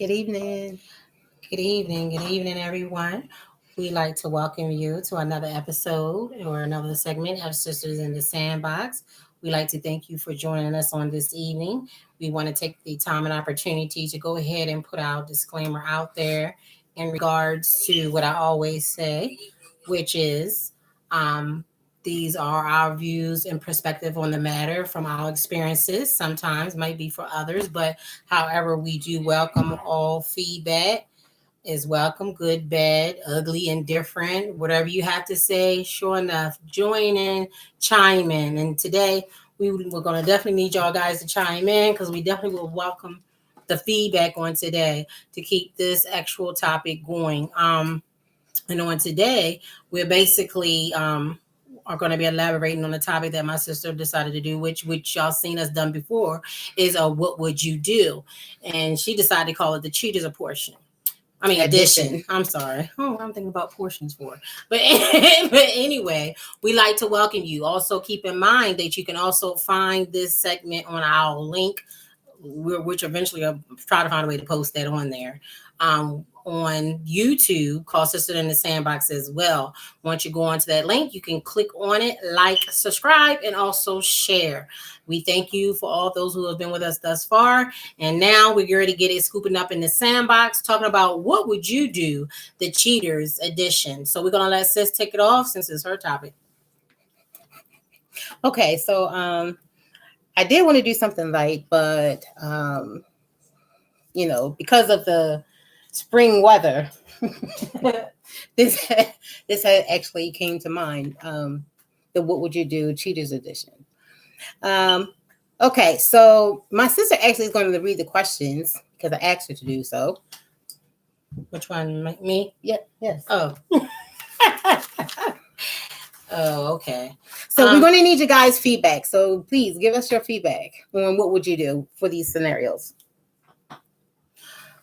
Good evening. Good evening, everyone. We'd like to welcome you to another episode or another segment of Sisters in the Sandbox. We'd like to thank you for joining us on this evening. We want to take the time and opportunity to go ahead and put our disclaimer out there in regards to what I always say, which is um, these are our views and perspective on the matter from our experiences. Sometimes might be for others, but however, we do welcome all feedback is welcome, good, bad, ugly, indifferent, whatever you have to say. Sure enough, join in, chime in. And today we're going to definitely need y'all guys to chime in because we definitely will welcome the feedback on today to keep this actual topic going. And on today, we're basically are going to be elaborating on the topic that my sister decided to do, which y'all seen us done before, is what would you do? And she decided to call it the cheaters portion. I mean, addition. I'm sorry. Oh, I'm thinking about portions for. But, but anyway, we like to welcome you. Also, keep in mind that you can also find this segment on our link, which eventually I'll try to find a way to post that on there. On YouTube, called Sister in the Sandbox as well. Once you go onto that link, you can click on it, like, subscribe, and also share. We thank you for all those who have been with us thus far. And now we're ready to get it scooping up in the sandbox, talking about what would you do, the Cheaters edition. So we're going to let Sis take it off since it's her topic. Okay, so I did want to do something light, but because of the spring weather, this had actually came to mind. The What Would You Do Cheaters Edition. Okay, so my sister actually is going to read the questions because I asked her to do so. Which one? Me? Yeah. Yes. Oh. Oh, okay. So we're going to need you guys' feedback. So please give us your feedback on what would you do for these scenarios.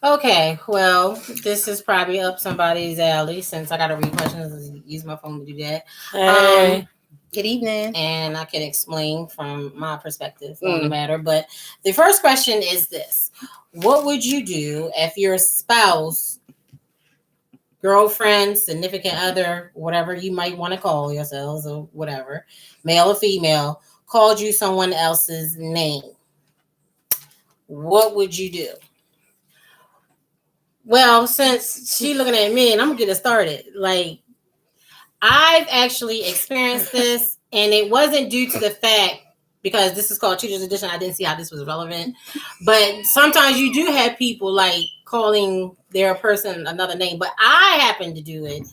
Okay, well, this is probably up somebody's alley since I got to read questions and use my phone to do that. Hey. Good evening. And I can explain from my perspective on the matter. But the first question is this. What would you do if your spouse, girlfriend, significant other, whatever you might want to call yourselves or whatever, male or female, called you someone else's name? What would you do? Well, since she looking at me and I'm gonna get it started, like I've actually experienced this, and it wasn't due to the fact because this is called Cheaters Edition. I didn't see how this was relevant, but sometimes you do have people like calling their person another name. But I happened to do it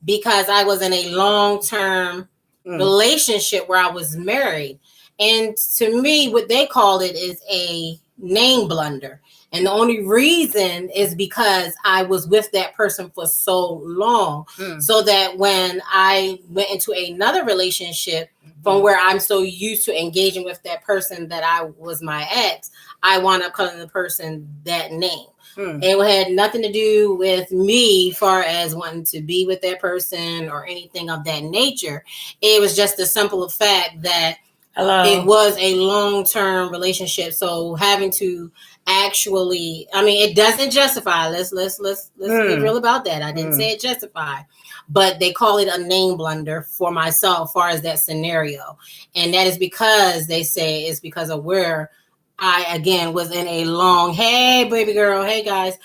because I was in a long-term relationship where I was married, and to me, what they called it is a name blunder. And the only reason is because I was with that person for so long. So that when I went into another relationship from where I'm so used to engaging with that person that I was my ex, I wound up calling the person that name. It had nothing to do with me far as wanting to be with that person or anything of that nature. It was just the simple fact that it was a long-term relationship. So having to actually, I mean, it doesn't justify. Let's be real about that. I didn't say it justify, but they call it a name blunder for myself as far as that scenario. And that is because they say it's because of where I, again, was in a long, hey, baby girl, hey, guys,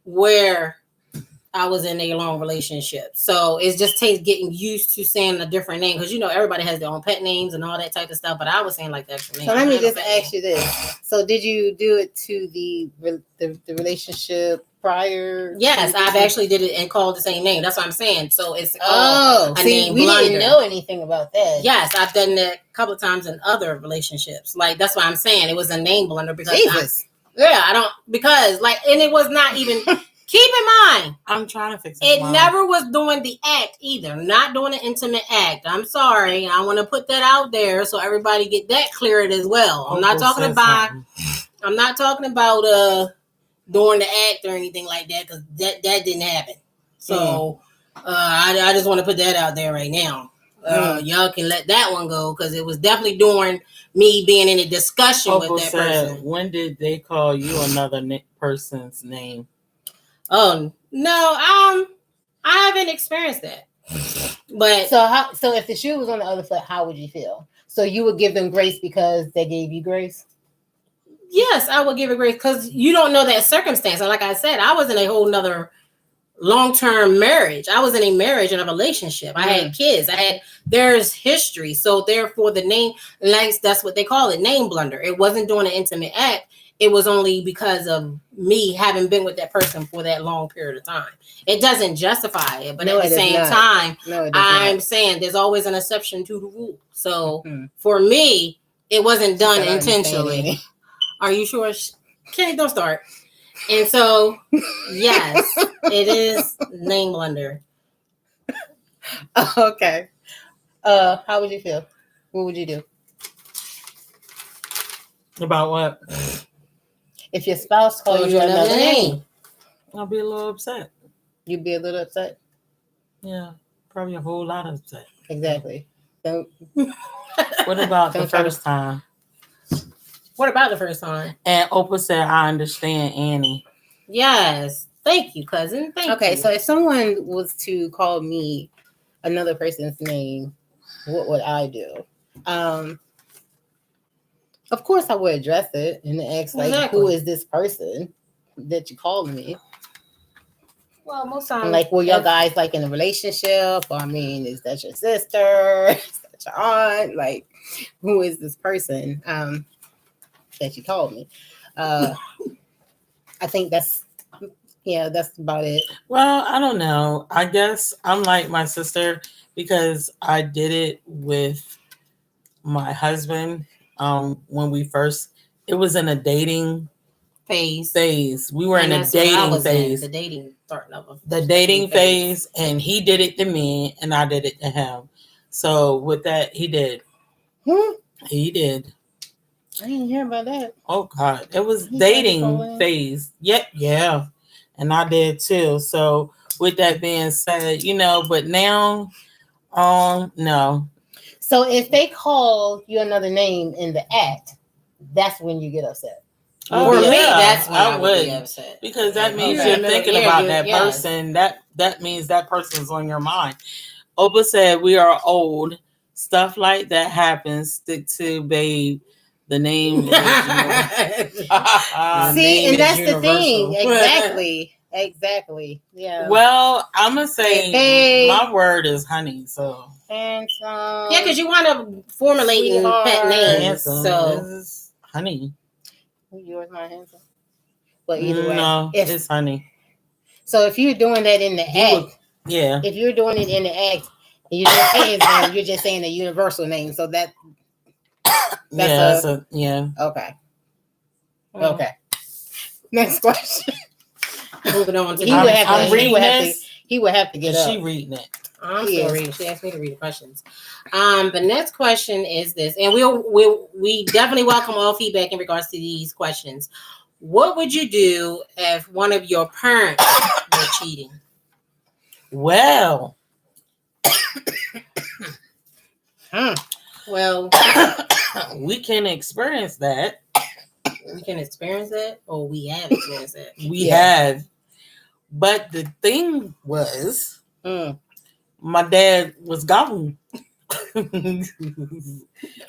where I was in a long relationship. So it just takes getting used to saying a different name because, everybody has their own pet names and all that type of stuff. But I was saying like the extra name. So let me just ask you this. So did you do it to the relationship prior? Yes, I've actually did it and called the same name. That's what I'm saying. So it's we didn't know anything about that. Yes, I've done that a couple of times in other relationships. Like, that's what I'm saying. It was a name blunder because and it was not even... Keep in mind, I'm trying to fix it. It never was doing the act either. Not doing an intimate act. I'm sorry. I want to put that out there so everybody get that cleared as well. I'm not talking about doing the act or anything like that because that didn't happen. So I just want to put that out there right now. y'all can let that one go because it was definitely during me being in a discussion with that person. When did they call you another person's name? Oh no, I haven't experienced that. But so if the shoe was on the other foot, how would you feel? So you would give them grace because they gave you grace? Yes, I would give it grace because you don't know that circumstance. And like I said, I was in a whole nother long-term marriage. I was in a marriage and a relationship. I had kids. There's history. So therefore the name, like that's what they call it, name blunder. It wasn't doing an intimate act. It was only because of me having been with that person for that long period of time. It doesn't justify it, but at the same time, I'm saying there's always an exception to the rule. So for me, it wasn't done intentionally. Are you sure? Kenny, don't start. And so, yes, it is name blunder. Okay. How would you feel? What would you do? About what? If your spouse called you another name, I'll be a little upset. You'd be a little upset? Yeah, probably a whole lot upset. Exactly. What about the first time? What about the first time? And Oprah said, I understand Annie. Yes. Thank you, cousin. Thank you. Okay, so if someone was to call me another person's name, what would I do? Of course, I would address it and ask, like, who is this person that you called me? Well, most times, like, were y'all guys like in a relationship? Or, I mean, is that your sister? Is that your aunt? Like, who is this person that you called me? I think that's about it. Well, I don't know. I guess I'm like my sister because I did it with my husband. When we first, it was in a dating phase. We were in a dating phase. The dating starting of the dating phase, and he did it to me, and I did it to him. So with that, he did. He did. I didn't hear about that. Oh God, it was dating phase. Yep, yeah, and I did too. So with that being said, but now, no. So if they call you another name in the act, that's when you get upset. For me, that's when I would be upset. Because that means you're thinking about that person. That means that person's on your mind. Oprah said we are old. Stuff like that happens. Stick to babe. The name is See, and that's the thing. Exactly. Yeah. Well, I'm gonna say my word is honey. So handsome. Yeah, because you want to formulate pet names. So honey. Yours not handsome. But either way, no, it's honey. So if you're doing that in the act, if you're doing it in the act, and you don't say his name, you're just saying a universal name. So that's okay. Okay. Next question. Moving on to he would have to get up. She reading it. I'm still reading. She asked me to read the questions. The next question is this, and we definitely welcome all feedback in regards to these questions. What would you do if one of your parents were cheating? Well, well, we can experience that. We can experience that, or we have experienced that. We have, but the thing was, my dad was gone.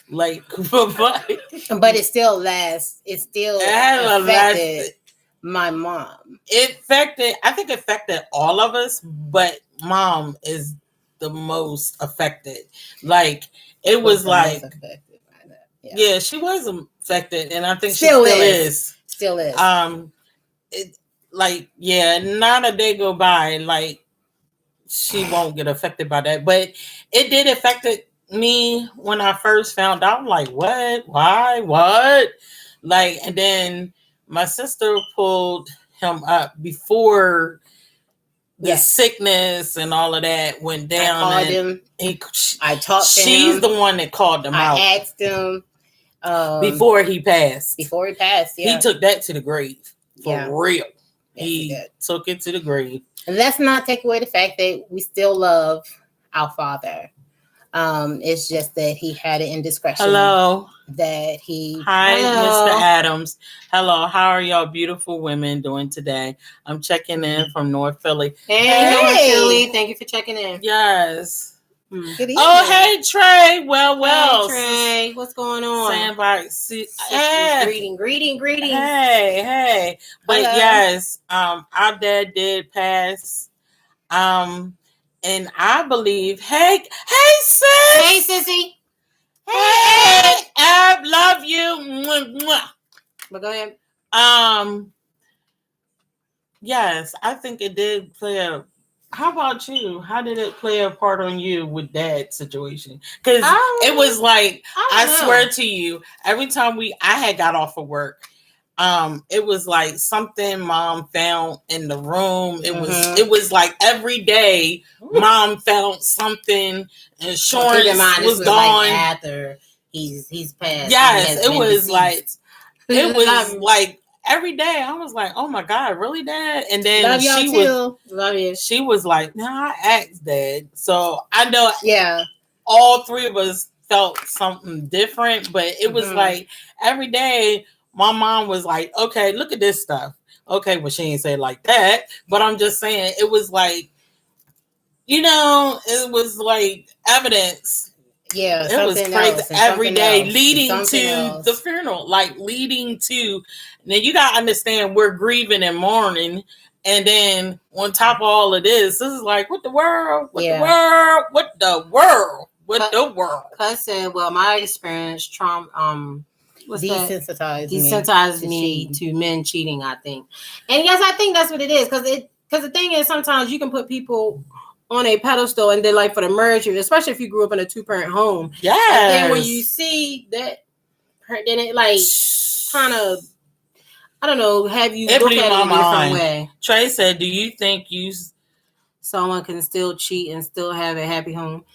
Like, but it still lasts. It still affected my mom. I think it affected all of us, but mom is the most affected. Like, it was like, yeah, she was affected, and I think still she still is. It, like, not a day go by, like, she won't get affected by that. But it did affect me when I first found out. I'm like, what? Why? What? Like, and then my sister pulled him up before the sickness and all of that went down. I called him. I talked to him. She's the one that called him out. I asked him. Before he passed. Yeah. He took that to the grave. For real. Yes, he took it to the grave. And let's not take away the fact that we still love our father. It's just that he had an indiscretion. Hello. That he. Hi, Hello. Mr. Adams. Hello. How are y'all beautiful women doing today? I'm checking in from North Philly. Hey, North Philly. Thank you for checking in. Yes. Good evening. Oh, hey, Trey. Well. Hey, Trey. What's going on? Sandbox. Greeting. Hey. But hello. yes, our dad did pass. And I believe, hey, sis. Hey, sissy. Hey, Ab, love you. Mwah, mwah. But go ahead. Yes, I think it did play a. How about you? How did it play a part on you with that situation? Because it was like I swear to you, every time I had got off of work, it was like something mom found in the room. It was like every day mom found something. Insurance was gone. Like after he's passed. Yes, it was like every day. I was like, oh my God, really, Dad? And then love y'all too. Love you. She was like, no, I asked Dad. So I know yeah, all three of us felt something different, but it was like every day my mom was like, okay, look at this stuff. Okay, well, she ain't say it like that, but I'm just saying it was like, it was like evidence. Yeah, it was crazy every day leading to the funeral, Now you gotta understand we're grieving and mourning, and then on top of all of this is like, what the world? Cuz said, well, my experience desensitized me to men cheating, I think. And yes, I think that's what it is, because the thing is, sometimes you can put people on a pedestal and then, like, for the marriage, especially if you grew up in a 2-parent home. Yeah. And then when you see that, then it like kind of, I don't know, have you look at it in a different way. Trey said, do you think someone can still cheat and still have a happy home?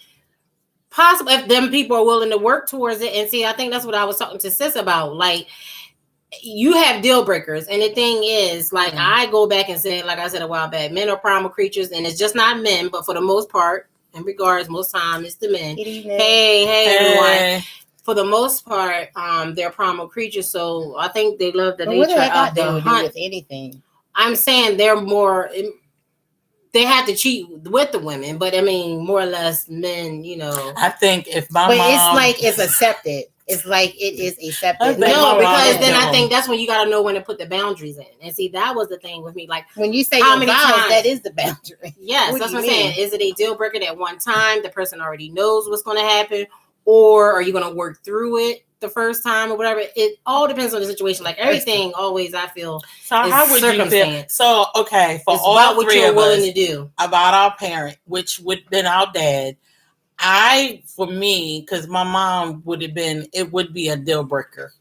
Possible, if them people are willing to work towards it. And see, I think that's what I was talking to Sis about. Like, you have deal breakers, and the thing is, like, I go back and say, like I said a while back, men are primal creatures, and it's just not men, but for the most part, in regards, most time it's the men. Hey, everyone. For the most part, they're primal creatures, so I think they love the nature of the hunt. With anything, I'm saying they're more. They have to cheat with the women, but I mean, more or less, men. I think if my mom, it's like it's accepted. It's like it is accepted. No, because then I think that's when you got to know when to put the boundaries in. And see, that was the thing with me. Like, when you say how many times, that is the boundary. Yes, that's what I'm saying. Is it a deal breaker that one time the person already knows what's going to happen, or are you going to work through it the first time or whatever? It all depends on the situation. Like everything, always I feel. So how would you feel? So okay, for all about what three you're of willing us, to do about our parent, which would have been our dad. For me, because my mom it would be a deal breaker.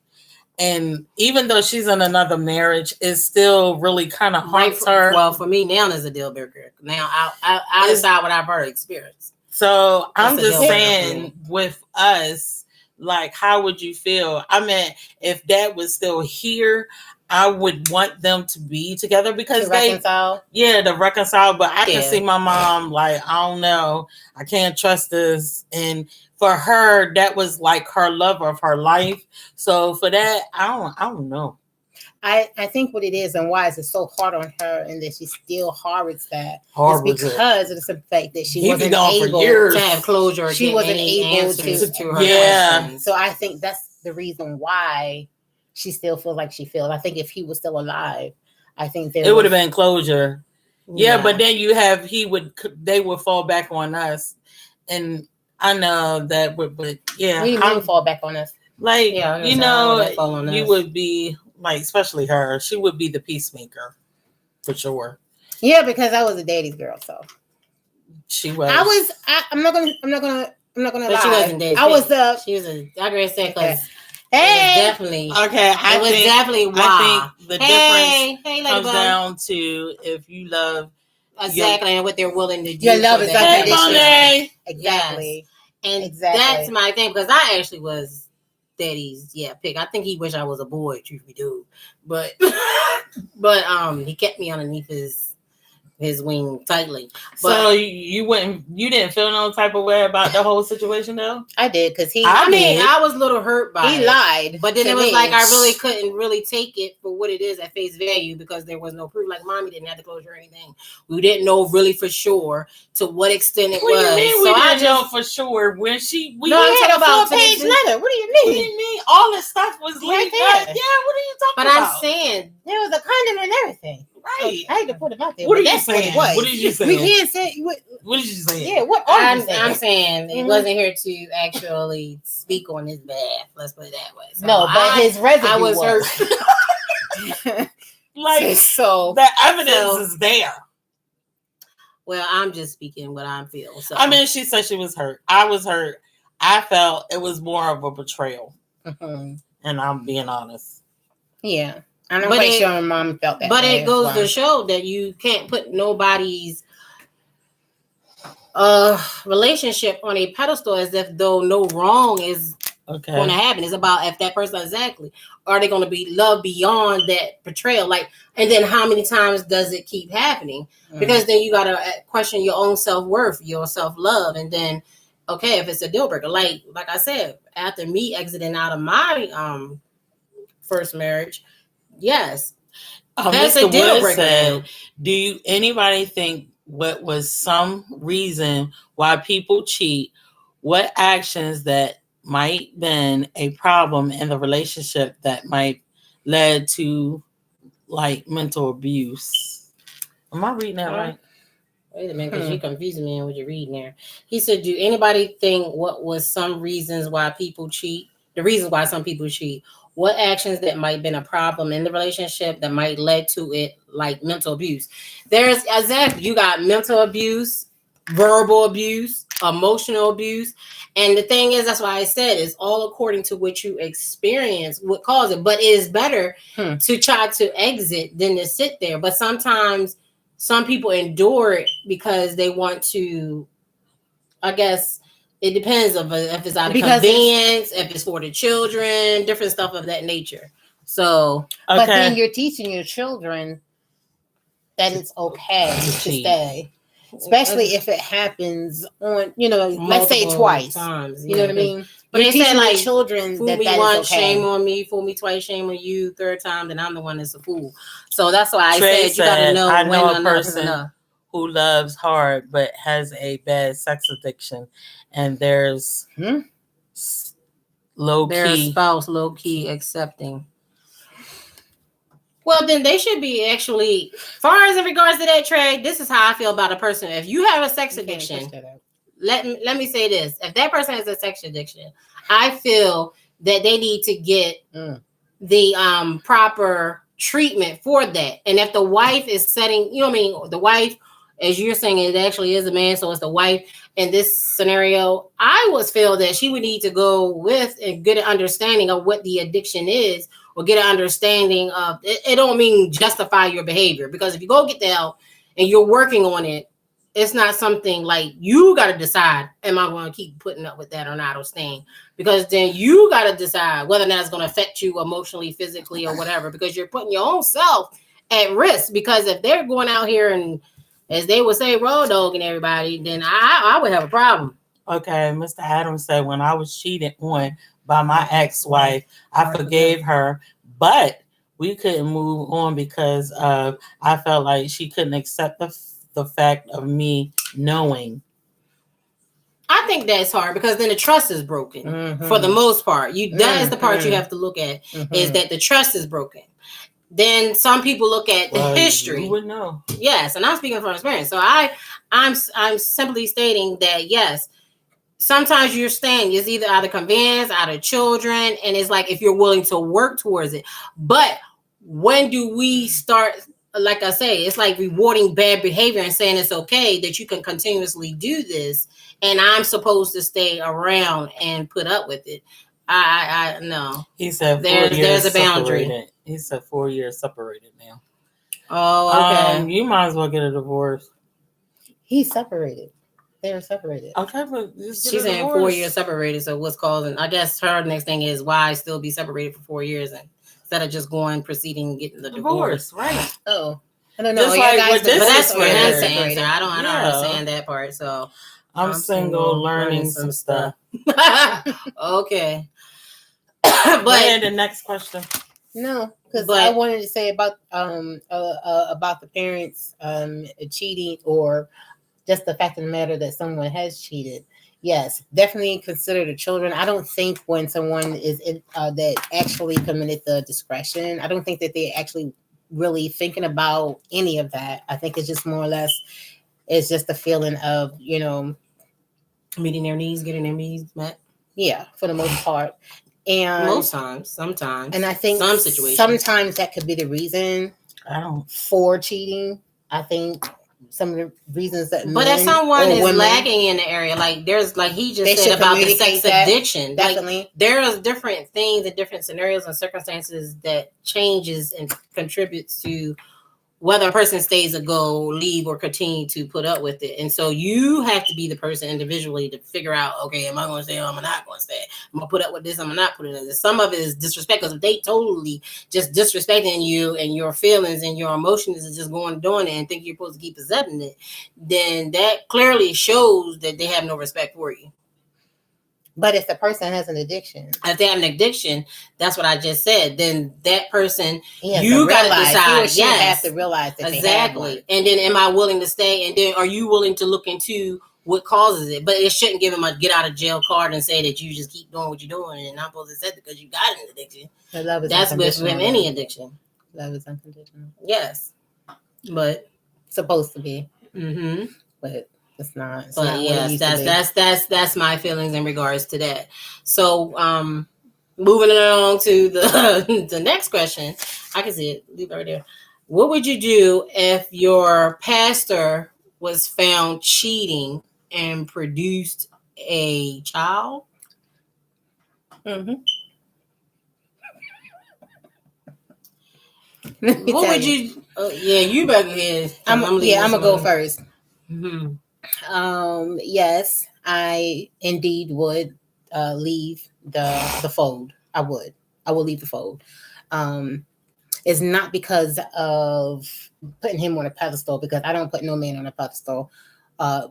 And even though she's in another marriage, it still really kind of haunts her. Well, for me now, is a deal breaker. Now, I decide what I've already experienced. So I'm just saying, with us, like, how would you feel? I mean, if Dad was still here, I would want them to be together because to reconcile. To reconcile. But I can see my mom like, I don't know, I can't trust this. And for her, that was like her love of her life. So for that, I don't know. I think what it is and why is it so hard on her and that she still harbors that is because of the simple fact that she wasn't able to have closure. She wasn't able to her questions. So I think that's the reason why she still feels like she feels. I think if he was still alive, I think it would have been closure. Yeah, but then they would fall back on us, and I know that would, but yeah, we would fall back on us. Like you would be like, especially her, she would be the peacemaker for sure. Yeah, because I was a daddy's girl, so she was. I'm not gonna but lie. She wasn't daddy's. She was a. I agree with that because. Hey, definitely. Okay, it was definitely why. I think the difference comes down to if you love exactly and what they're willing to do. Your love is unconditional. Exactly, and that's my thing because I actually was daddy's pick. I think he wished I was a boy, truth be told, but he kept me underneath his his wing tightly. But, so you didn't feel no type of way about the whole situation though? I did, because I was a little hurt by it. He lied. But then it was like I really couldn't really take it for what it is at face value, because there was no proof. Like mommy didn't have the closure or anything. We didn't know really for sure to what extent it was. What do you mean we didn't know for sure when I'm talking about 4-page letter. What do you mean? What do you mean? All this stuff was laid there. Yeah, what are you talking about? But I'm saying there was a condom and everything. Right. I had to put it out there. What are you saying? What did you say? We can't say what did you say? Yeah, what are you saying? I'm saying it wasn't here to actually speak on his behalf. Let's put it that way. So no, but his residue I was hurt. Like, so the evidence is there. Well, I'm just speaking what I feel. So I mean, she said she was hurt. I was hurt. I felt it was more of a betrayal. And I'm being honest. Yeah. I'm not quite sure my mom felt that. But it goes to show that you can't put nobody's relationship on a pedestal as if though no wrong is going to happen. It's about if that person exactly are they going to be loved beyond that betrayal, like, and then how many times does it keep happening? Because then you got to question your own self-worth, your self-love, and then if it's a deal breaker, like I said, after me exiting out of my first marriage, yes, that's Mr. a deal Wood breaker. Said, do anybody think what was some reason why people cheat? What actions that might been a problem in the relationship that might led to like mental abuse? Am I reading that right? Wait a minute, because you confusing me on what you're reading there. He said, do anybody think what was some reasons why people cheat? The reasons why some people cheat. What actions that might have been a problem in the relationship that might led to it, like mental abuse? There's exactly, you got mental abuse, verbal abuse, emotional abuse. And the thing is, that's why I said it's all according to what you experience, what caused it. But it is better to try to exit than to sit there. But sometimes some people endure it because they want to, I guess, it depends if it's out of convenience, if it's for the children, different stuff of that nature. So, but then you're teaching your children that it's okay to stay, especially if it happens on, let's say twice. Times, you know what I mean? But they said like children fool that me that once, is okay. shame on me. Fool me twice, shame on you. Third time, then I'm the one that's a fool. So that's why I said you gotta know. I know a person who loves hard but has a bad sex addiction, and there's their spouse low key accepting. Well, then they should be actually, far as in regards to that, Trey, this is how I feel about a person. If you have a sex addiction, let me say this. If that person has a sex addiction, I feel that they need to get the proper treatment for that. And if the wife is setting, the wife, as you're saying, it actually is a man, so it's the wife in this scenario, I would feel that she would need to go with and get an understanding of what the addiction is, or get an understanding of it. It don't mean justify your behavior, because if you go get the help and you're working on it, it's not something like you got to decide, am I going to keep putting up with that or not, or staying? Because then you got to decide whether or not it's going to affect you emotionally, physically, or whatever, because you're putting your own self at risk. Because if they're going out here and, as they would say, road dogging everybody, then I would have a problem. Okay, Mr. Adams said, when I was cheated on by my ex-wife, I forgave her, but we couldn't move on because I felt like she couldn't accept the fact of me knowing. I think that's hard, because then the trust is broken for the most part. That is the part you have to look at, is that the trust is broken. Then some people look at the history. You would know. Yes, and I'm speaking from experience. So I'm simply stating that yes, sometimes you're staying. It's either out of convenience, out of children, and it's like if you're willing to work towards it. But when do we start? Like I say, it's like rewarding bad behavior and saying it's okay that you can continuously do this, and I'm supposed to stay around and put up with it. I no. He said there's a boundary. Separated. He said 4 years separated now. Oh, okay. You might as well get a divorce. He's separated. They're separated. Okay, but she's saying 4 years separated. So what's causing? I guess her next thing is why still be separated for 4 years, and instead of just proceeding and getting the divorce. Right? Oh, I don't know. Just Y'all like guys with this But that's for him to situation. answer. I don't understand that part. So I'm single, learning some stuff. Okay. But But the next question. No, because I wanted to say about the parents cheating, or just the fact of the matter that someone has cheated. Yes, definitely consider the children. I don't think when someone is that actually committed the discretion, I don't think that they actually really thinking about any of that. I think it's just more or less, it's just a feeling of, meeting their needs, getting their needs met. Yeah, for the most part. And most times, sometimes. And I think some situations. Sometimes that could be the reason for cheating. I think some of the reasons that but if someone is lacking in the area, like there's like he just said about the sex addiction, definitely. Like there's different things and different scenarios and circumstances that changes and contributes to whether a person stays or go, leave, or continue to put up with it. And so you have to be the person individually to figure out, okay, am I going to stay or am I not going to stay? I'm going to put up with this, I'm going to not put it up with this. Some of it is disrespect, because if they totally just disrespecting you and your feelings and your emotions is just going doing it and think you're supposed to keep accepting it, then that clearly shows that they have no respect for you. But if the person has an addiction, if they have an addiction, that's what I just said. Then that person, you got to decide. You have to realize that exactly. And then, am I willing to stay? And then, are you willing to look into what causes it? But it shouldn't give them a get out of jail card and say that you just keep doing what you're doing and not supposed to accept it because you got an addiction. That's with any addiction. Love is unconditional. Yes, but supposed to be. Mm-hmm. But it's not. It's but not yes, that's my feelings in regards to that. So moving along to the next question. I can see it. Leave it right there. What would you do if your pastor was found cheating and produced a child? Mm-hmm. What would you? Yeah, you better get. I'm gonna go first. Mm-hmm. Yes, I indeed would leave the fold. I would leave the fold. It's not because of putting him on a pedestal, because I don't put no man on a pedestal,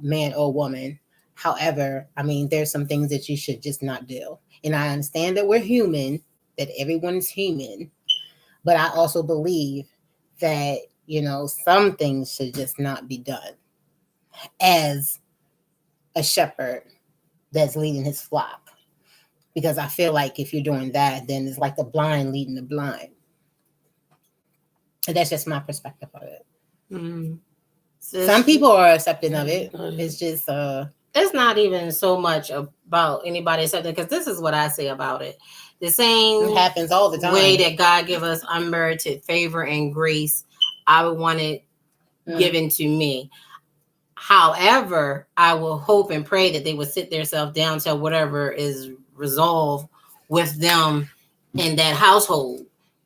man or woman. However, I mean, there's some things that you should just not do. And I understand that we're human, that everyone's human, but I also believe that, some things should just not be done as a shepherd that's leading his flock. Because I feel like if you're doing that, then it's like the blind leading the blind. And that's just my perspective of it. Mm-hmm. Some people are accepting of it. It's just it's not even so much about anybody accepting, because this is what I say about it. The same happens all the time. Way that God give us unmerited favor and grace, I would want it given to me. However, I will hope and pray that they would sit themselves down till whatever is resolved with them in that household.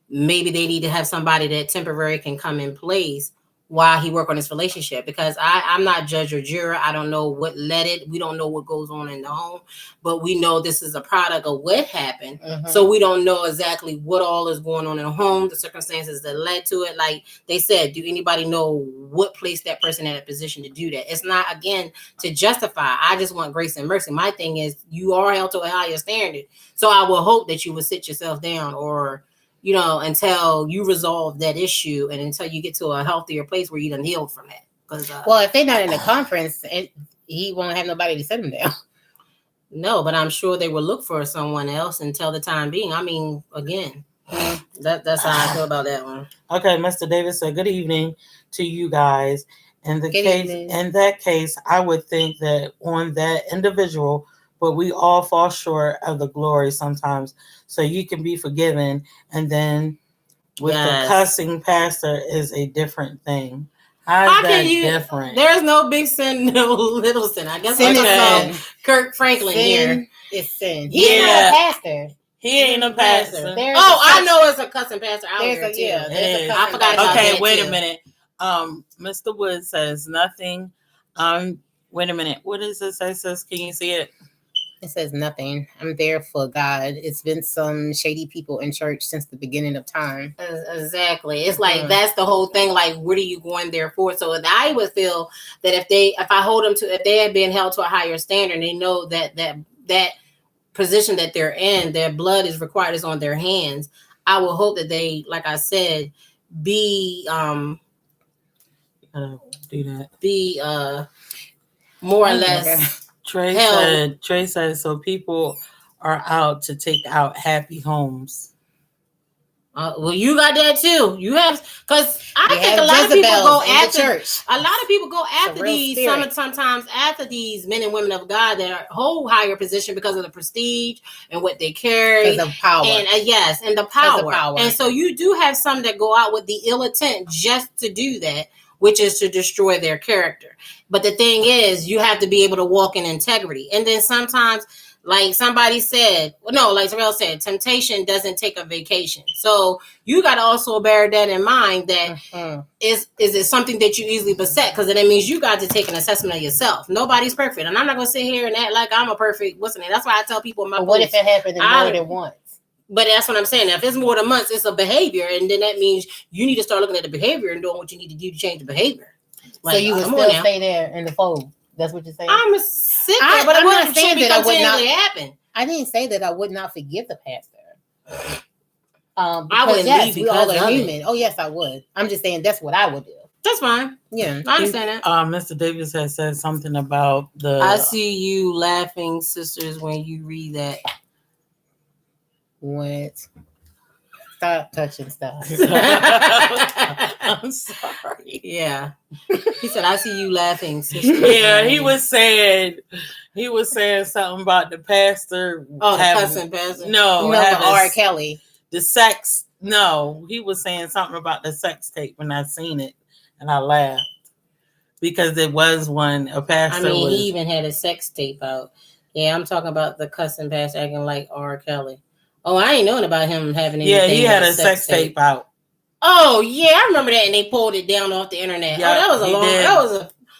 Maybe they need to have somebody that temporary can come in place while he work on this relationship, because I'm not judge or juror. I don't know what led it. We don't know what goes on in the home, but we know this is a product of what happened. Mm-hmm. So we don't know exactly what all is going on in the home, the circumstances that led to it. Like they said, do anybody know what placed that person in a position to do that? It's not, again, to justify. I just want grace and mercy. My thing is, you are held to a higher standard. So I will hope that you would sit yourself down, or until you resolve that issue and until you get to a healthier place where you done healed from that. Well, if they're not in a conference, he won't have nobody to sit him down. No, but I'm sure they will look for someone else until the time being. I mean, again, that's how I feel about that one. Okay, Mr. Davis said, good evening to you guys. In that case, I would think that on that individual, but we all fall short of the glory sometimes. So you can be forgiven. And then with the cussing pastor is a different thing. How is that different? There's no big sin, no little sin. I guess sin is Kirk Franklin sin here. It's sin. He's not a pastor. He ain't a pastor. I know it's a cussing pastor out there too. I forgot about that. Okay, wait a minute. Mr. Wood says nothing. Wait a minute. What does it say, sis? Can you see it? It says nothing. I'm there for God. It's been some shady people in church since the beginning of time. Exactly. It's like that's the whole thing. Like, what are you going there for? So I would feel that if I hold them to, if they have been held to a higher standard, and they know that position that they're in, their blood is required, is on their hands. I will hope that they, like I said, be do that. Be more or less. Trey said, so people are out to take out happy homes. Well, you got that too. You have, because I think a lot of people go after church. A lot of people go after these. Sometimes after these men and women of God that hold higher position because of the prestige and what they carry, because of power, and and the power. And so you do have some that go out with the ill intent just to do that, which is to destroy their character. But the thing is, you have to be able to walk in integrity. And then sometimes, like somebody said, like Terrell said, temptation doesn't take a vacation. So you got to also bear that in mind, that is it something that you easily beset? Because that means you got to take an assessment of yourself. Nobody's perfect. And I'm not going to sit here and act like I'm a perfect, what's the name? That's why I tell people in my post, what if it happened more than once? But that's what I'm saying. Now, if it's more than months, it's a behavior. And then that means you need to start looking at the behavior and doing what you need to do to change the behavior. Like, so you would still stay there in the fold. That's what you're saying? I'm sit there, but I'm not saying that I would not happen. I didn't say that I would not forgive the pastor. I wouldn't leave we all are human. Oh, yes, I would. I'm just saying that's what I would do. That's fine. Yeah. I understand that. Mr. Davis has said something about the... I see you laughing, sisters, when you read that. What? Stop touching stuff. I'm sorry. Yeah. He said, I see you laughing, sister. Yeah, he was saying something about the pastor. Oh, the cussing pastor? No, R. Kelly. The sex. No, he was saying something about the sex tape when I seen it, and I laughed. Because it was a pastor. I mean, he even had a sex tape out. Yeah, I'm talking about the cussing pastor acting like R. Kelly. Oh, I ain't knowing about him having anything. Yeah, he had a sex tape out. Oh, yeah, I remember that, and they pulled it down off the internet. Yeah, that was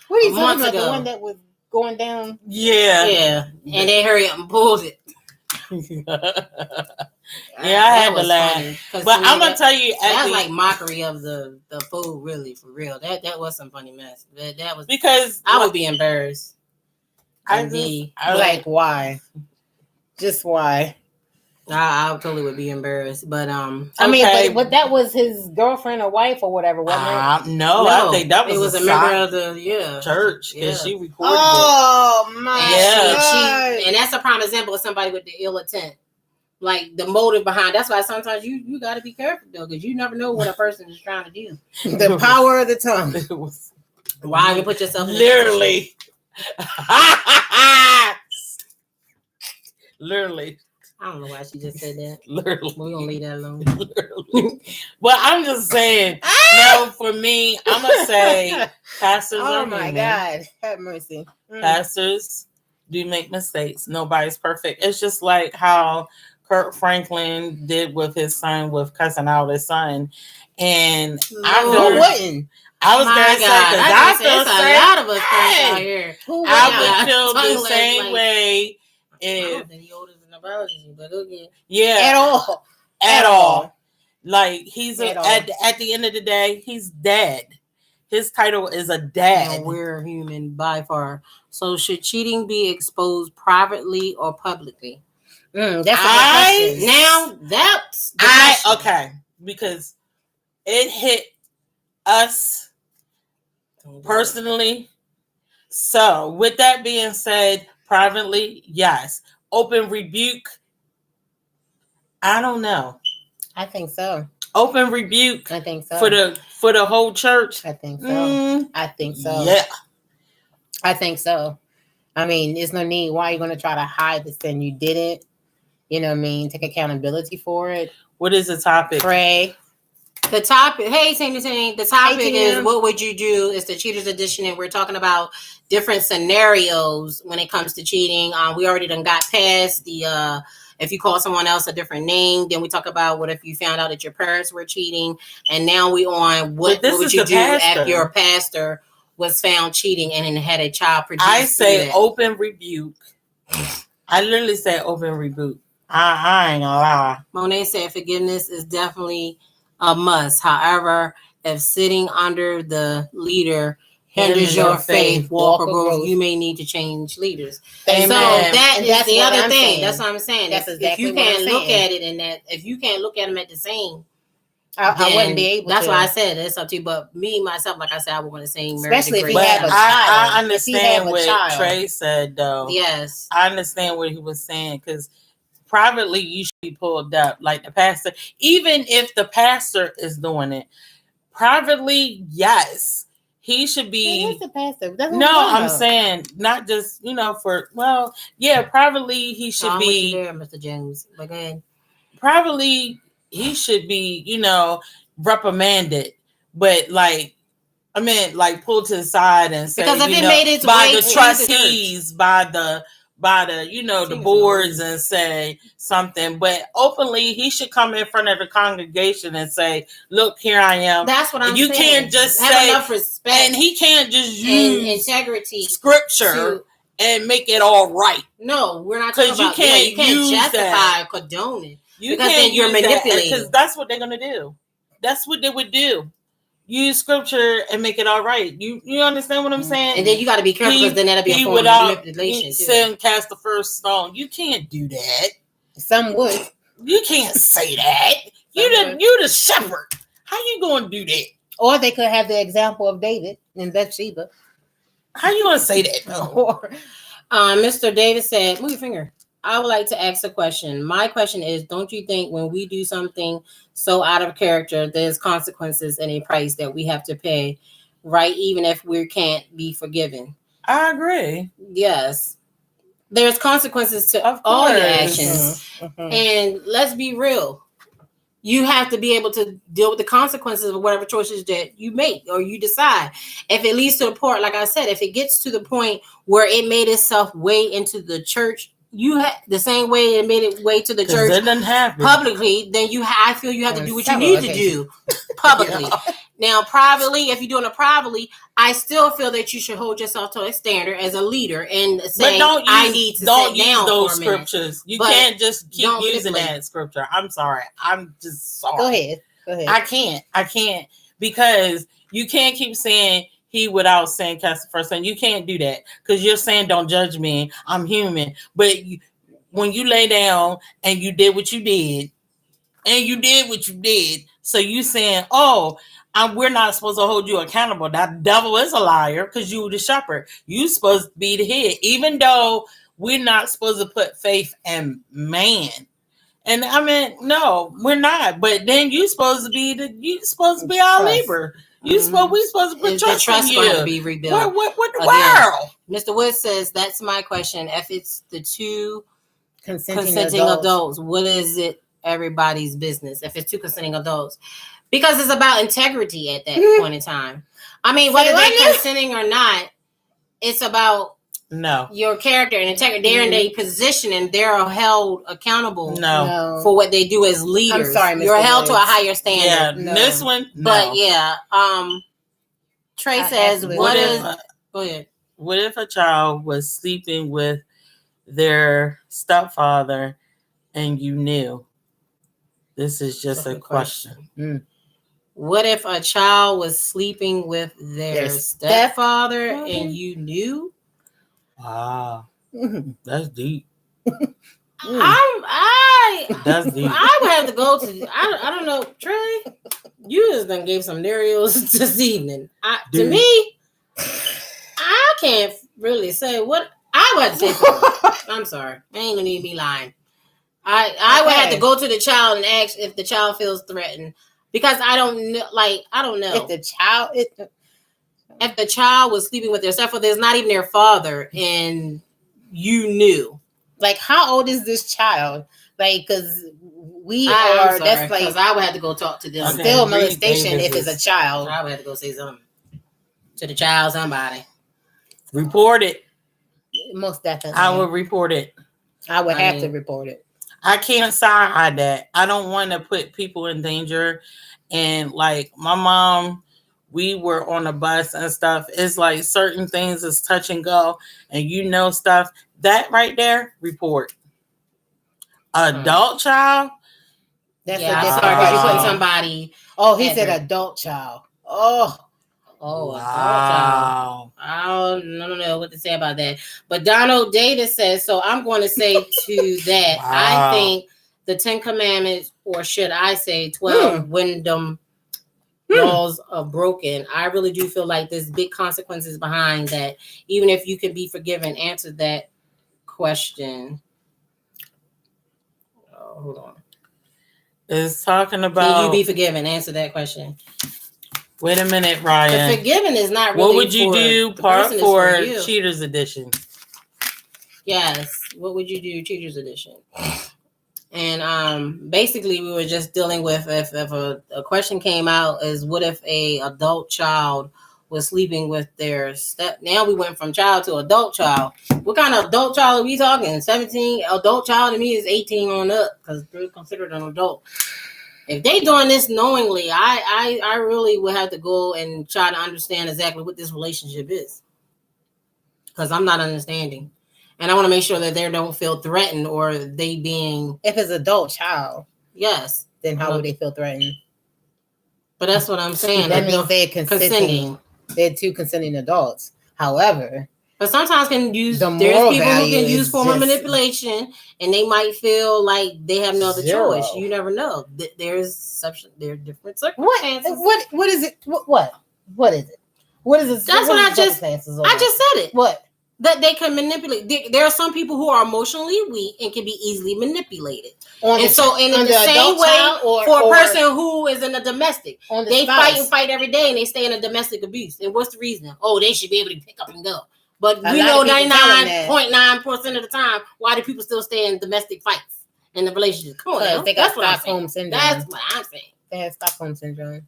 what are you talking about? The one that was going down? Yeah. Yeah, and they hurry up and pulled it. Yeah, I had to laugh. But I'm going to tell you. That was like mockery of the food, really, for real. That was some funny mess. That was, because I would be embarrassed. I like, why? Just why? I totally would be embarrassed, but I mean, but that was his girlfriend or wife or whatever, wasn't it? No, I think that was a member of the church because she recorded my God. And that's a prime example of somebody with the ill intent, like the motive behind. That's why sometimes you got to be careful though, because you never know what a person is trying to do. The power of the tongue. Why you put yourself in literally, literally. I don't know why she just said that. Literally. We're going to leave that alone. Literally. Well, I'm just saying, no, for me, I'm going to say pastors are human. Oh, my God. Have mercy. Pastors do make mistakes. Nobody's perfect. It's just like how Kirk Franklin did with his son, with cussing out his son. And I wouldn't. I was going to say, because I feel a lot of us out here. I would feel the same way if... But okay. Yeah, at all. Like he's at the end of the day, he's dead. His title is a dad. And we're human by far. So should cheating be exposed privately or publicly? That's a question. Now that's okay, because it hit us personally. So with that being said, privately, yes. Open rebuke. I don't know. I think so. Open rebuke. I think so. For the whole church. I think so. I think so. Yeah. I think so. I mean, there's no need. Why are you going to try to hide this thing? You didn't. You know what I mean? Take accountability for it. What is the topic? Pray. The topic, hey, Ting. The topic is what would you do? It's the Cheaters Edition, and we're talking about different scenarios when it comes to cheating. We already done got past the if you call someone else a different name. Then we talk about what if you found out that your parents were cheating, and now we on what would you do if your pastor was found cheating and had a child produced? I say open rebuke. I literally said open reboot. I ain't gonna lie. Monet said forgiveness is definitely a must. However, if sitting under the leader hinders your faith, walk or growth, you may need to change leaders. Amen. So that's the other thing. Saying. That's what I'm saying. That's if you can't look at it in that, if you can't look at them at the same, I wouldn't be able. That's why I said it's up to you. But me myself, like I said, I would want to sing. Especially if he but have a child. I understand what Trey said, though. Yes, I understand what he was saying, because privately you should be pulled up, like the pastor. Even if the pastor is doing it privately, yes, he should be. Who's the pastor? I'm saying not just privately he should be there, Mr. James. But go ahead. Privately he should be, reprimanded, but pulled to the side and say, because if it made its by way the trustees, by the the boards, and say something. But openly he should come in front of the congregation and say, look, here I am. That's what I'm saying. You can't just have enough respect, and he can't just use integrity scripture and make it all right. No, we're not talking about you can't justify or condone it. Because then you're manipulating. Because that's what they're gonna do. That's what they would do. Use scripture and make it all right. You understand what I'm saying? And then you got to be careful, because then that'll be a form of manipulation. Sin cast the first stone. You can't do that. Some would. You can't say that. You the shepherd. How you going to do that? Or they could have the example of David and Bathsheba. How you going to say that? Or, Mr. David said, move your finger. I would like to ask a question. My question is, don't you think when we do something so out of character, there's consequences and a price that we have to pay, right? Even if we can't be forgiven. I agree. Yes. There's consequences to all your actions. Mm-hmm. And let's be real. You have to be able to deal with the consequences of whatever choices that you make or you decide. If it leads to the point, like I said, if it gets to the point where it made itself way into the church, you had the same way it made it way to the church publicly, then I feel you have to do what you need to do publicly. Now, privately, if you're doing it privately, I still feel that you should hold yourself to a standard as a leader and say, I need to don't sit use down those for a scriptures. You can't just keep using that scripture. I'm sorry. I'm just sorry. Go ahead. I can't because you can't keep saying he without saying cast the first stone. You can't do that because you're saying don't judge me. I'm human. But when you lay down and you did what you did, so you saying, we're not supposed to hold you accountable. That devil is a liar because you were the shepherd. You supposed to be the head, even though we're not supposed to put faith in man. And I mean, no, we're not. But then you supposed to be our labor. We supposed to put trust in you. Going to be rebuilt. What the world? Mr. Wood says that's my question. If it's the two consenting adults, what is it? Everybody's business. If it's two consenting adults, because it's about integrity at that point in time. I mean, whether they're consenting or not, it's about your character and integrity. They're in a position and they're held accountable for what they do as leaders. I'm sorry, Mr. You're held to a higher standard. Yeah, this one. But Trey says, go ahead. What if a child was sleeping with their stepfather and you knew? This is just a question. What if a child was sleeping with their stepfather and you knew? Wow, that's deep. That's deep. I would have to go to. I don't know, Trey. You just done gave some scenarios this evening. To me, I can't really say what I would say. I'm sorry, I ain't gonna need to be lying. I would have to go to the child and ask if the child feels threatened, because I don't know. I don't know if the child was sleeping with their stepfather, it's not even their father, and you knew. Like, how old is this child? Like, because that's like, I would have to go talk to them. Still molestation if it's a child. I would have to go say something to the child, somebody. Report it. Most definitely. I would report it. I would have to report it. I can't side that. I don't want to put people in danger. And like my mom we were on a bus and stuff. It's like certain things is touch and go, and stuff that right there. Report adult child. That's yeah, a I'm different sorry because you're putting question. somebody. Oh, he said adult child. Oh, wow. Adult child. I don't know what to say about that. But Donald Davis says, so I'm going to say to that, Wow. I think the 10 Commandments, or should I say 12 Wyndham laws are broken. I really do feel like there's big consequences behind that. Even if you can be forgiven, answer that question. Oh, hold on. It's talking about. Can you be forgiven? Answer that question. Wait a minute, Ryan. The forgiven is not really. What would you do? Part 4, Cheaters Edition. Yes. What would you do? Cheaters Edition. And basically, we were just dealing with if a question came out is what if a adult child was sleeping with their step. Now we went from child to adult child. What kind of adult child are we talking? 17. Adult child to me is 18 on up because they're considered an adult. If they doing this knowingly, I really would have to go and try to understand exactly what this relationship is, because I'm not understanding. And I want to make sure that they don't feel threatened or they being... If it's adult child. Yes. Then how would they feel threatened? But that's what I'm saying. That means they're consenting. They're two consenting adults. However... But sometimes there's people who can use form of manipulation and they might feel like they have no other choice. You never know. There are different circumstances. What is it? What is it? What is it? That's what I just said it. What? That they can manipulate. There are some people who are emotionally weak and can be easily manipulated. In the same way for a person who is in a domestic, they fight every day and they stay in a domestic abuse. And what's the reason? Oh, they should be able to pick up and go. But we know 99.9% of the time, why do people still stay in domestic fights in the relationship? Come on, they got Stockholm syndrome. That's what I'm saying. They have Stockholm syndrome.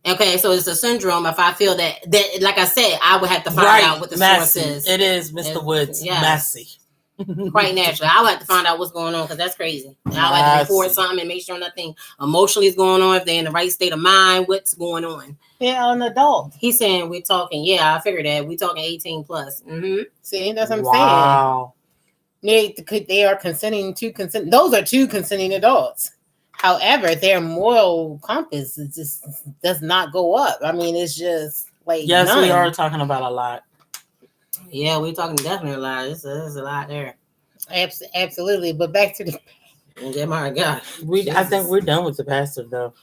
Okay, so it's a syndrome. If I feel that, like I said, I would have to find out what the source is. It is, Mr. Woods. Yeah. Messy. Quite naturally. I would have to find out what's going on because that's crazy. I would have to report something and make sure nothing emotionally is going on. If they're in the right state of mind, what's going on? Yeah, an adult. He's saying we're talking. Yeah, I figured that. We're talking 18 plus. Mm-hmm. See, that's what I'm saying. They are consenting to consent. Those are two consenting adults. However, their moral compass just does not go up. I mean, it's just like yes, we are talking about a lot. Yeah, we're talking definitely a lot. There's a lot there. Absolutely, but back to the. Yeah, my God. I think we're done with the pastor, though.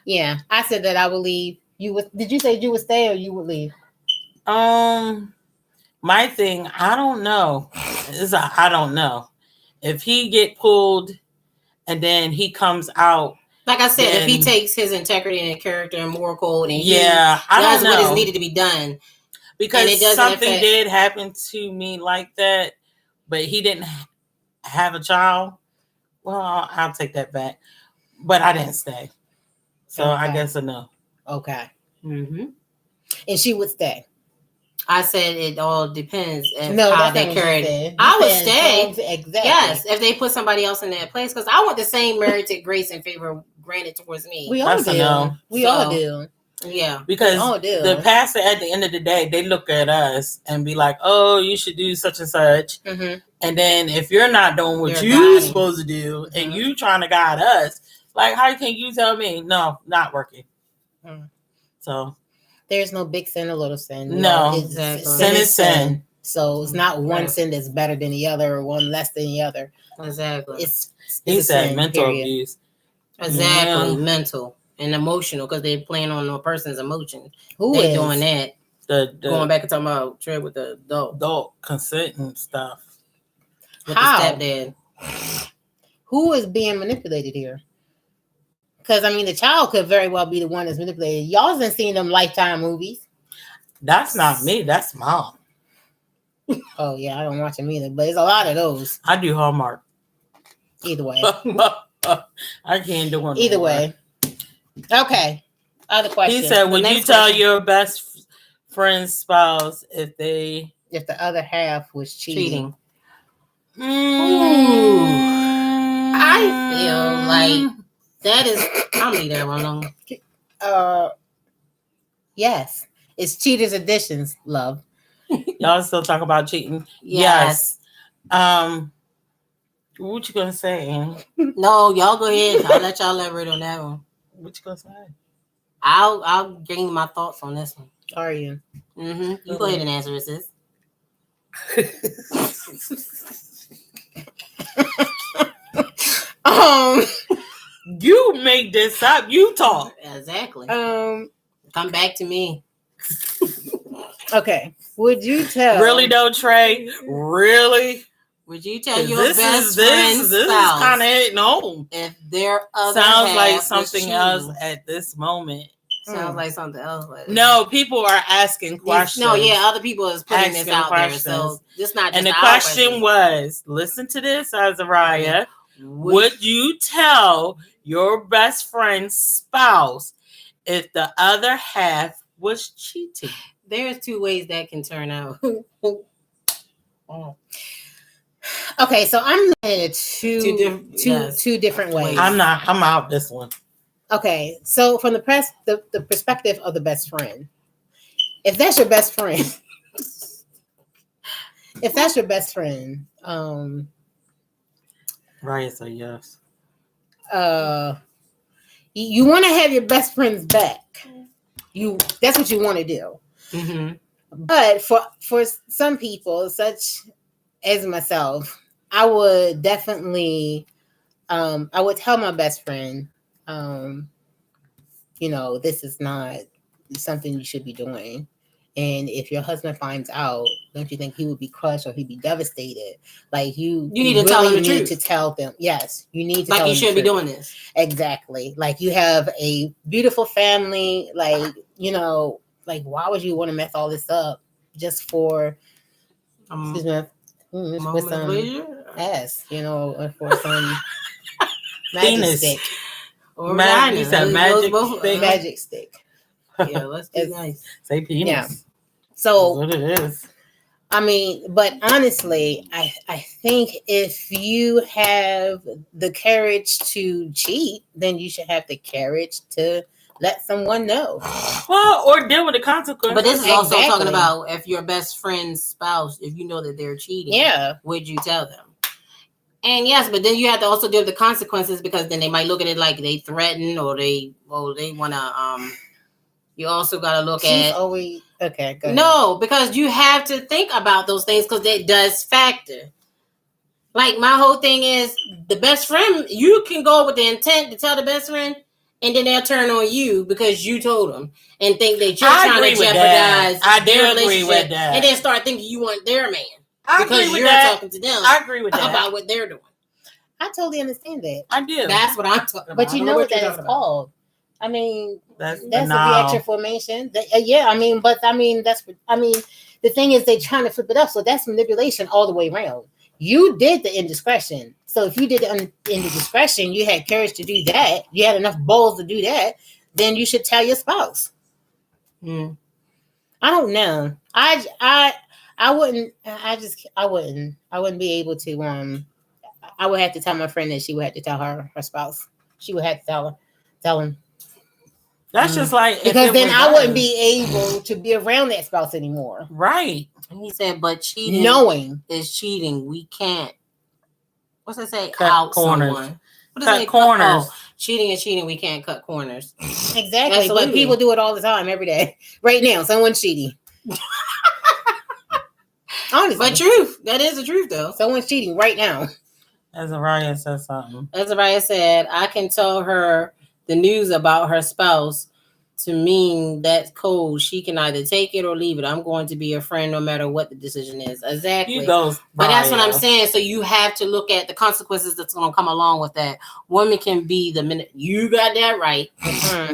Yeah, I said that I would leave. Did you say you would stay or you would leave? My thing, I don't know. I don't know. If he get pulled and then he comes out, like I said, if he takes his integrity and character and moral code and I don't know what is needed to be done, because something did happen to me like that, but he didn't have a child. Well, I'll take that back, but I didn't stay, so okay. I guess a no. Okay. Mm-hmm. And she would stay. I said it all depends how they carry. I would stay. Exactly. Yes, if they put somebody else in that place, because I want the same merited grace and favor granted towards me. We all do. No. We all do. Yeah, because the pastor at the end of the day, they look at us and be like, "Oh, you should do such and such." Mm-hmm. And then if you're not doing what you're supposed to do, and you trying to guide us, like, how can you tell me no, not working? So. There's no big sin or little sin. No, exactly. Sin is sin. So it's not one sin that's better than the other or one less than the other. Exactly. He said mental abuse. Exactly, mental and emotional, because they're playing on a person's emotions. They're doing that. Going back and talking about Trey with the adult consent and stuff. With the stepdad. Who is being manipulated here? Because, I mean, the child could very well be the one that's manipulated. Y'all been seeing them Lifetime movies. That's not me. That's Mom. Oh, yeah. I don't watch them either. But there's a lot of those. I do Hallmark. Either way. I can't do one. Either way. Okay. Other question. He said, would you tell your best friend's spouse if the other half was cheating? I feel like That is, I'll leave that one alone. Yes, it's cheaters editions, love. Y'all still talk about cheating? Yes. What you gonna say? No, y'all go ahead. I'll let y'all elaborate on that one. What you gonna say? I'll gain my thoughts on this one. Are you? Mm-hmm. You go ahead and answer it, sis. You make this up. You talk. Exactly. Come back to me. Okay. Would you tell? Really though, Trey? Really? Would you tell your best friend's this spouse is kind of hitting home. if their other sounds half like was something cheating? else at this moment? Sounds like something else. No, people are asking questions. No, yeah, other people is putting this out there. So this not just and the question was, listen to this, Azariah. Would you tell your best friend's spouse if the other half was cheating? There's two ways that can turn out. Okay, so I'm looking at two different ways. I'm out this one. Okay, so from the perspective of the best friend, if that's your best friend, Right, so yes. You want to have your best friend's back. That's what you want to do. Mm-hmm. But for some people, such as myself, I would definitely, I would tell my best friend, this is not something you should be doing. And if your husband finds out, don't you think he would be crushed or he'd be devastated? Like you need to tell them the truth. To tell them, yes, you need to. Like tell you them shouldn't be doing this. Exactly. Like you have a beautiful family. Like like why would you want to mess all this up just for? Excuse me. For some ass, or for some magic stick. Or magic stick. Magic stick. Yeah, let's be nice. Say penis. Yeah. So that's what it is. I mean, but honestly, I think if you have the courage to cheat, then you should have the courage to let someone know. Well, or deal with the consequences. But this is also talking about if your best friend's spouse, if you know that they're cheating, would you tell them? And yes, but then you have to also deal with the consequences because then they might look at it like they threaten or they want to. You also got to look at. Always okay. Go ahead. No, because you have to think about those things because it does factor. Like my whole thing is the best friend. You can go with the intent to tell the best friend, and then they'll turn on you because you told them and think that you're trying to jeopardize their relationship, and then start thinking you want their man because you're talking to them. I agree with that about what they're doing. I totally understand that. I do. That's what I'm talking about. But you know what that is called. I mean, that's a reaction formation. The thing is they're trying to flip it up. So that's manipulation all the way around. You did the indiscretion. So if you did the indiscretion, you had courage to do that. You had enough balls to do that. Then you should tell your spouse. I don't know. I wouldn't. I wouldn't be able to. I would have to tell my friend that she would have to tell her spouse. She would have to tell him. That's just like because then I wouldn't be able to be around that spouse anymore. Right. And he said, but cheating is cheating. We can't. What's that say? Cut out corners. Someone. What does cut corners. Cheating is cheating. We can't cut corners. Exactly. Absolutely. But people do it all the time, every day. Right now, someone's cheating. Honestly. But truth. That is the truth, though. Someone's cheating right now. Azariah said something. Azariah said, I can tell her the news about her spouse to mean that's cold. She can either take it or leave it. I'm going to be a friend no matter what the decision is. Exactly. But that's what I'm saying. So you have to look at the consequences that's going to come along with that. Women can be you got that right.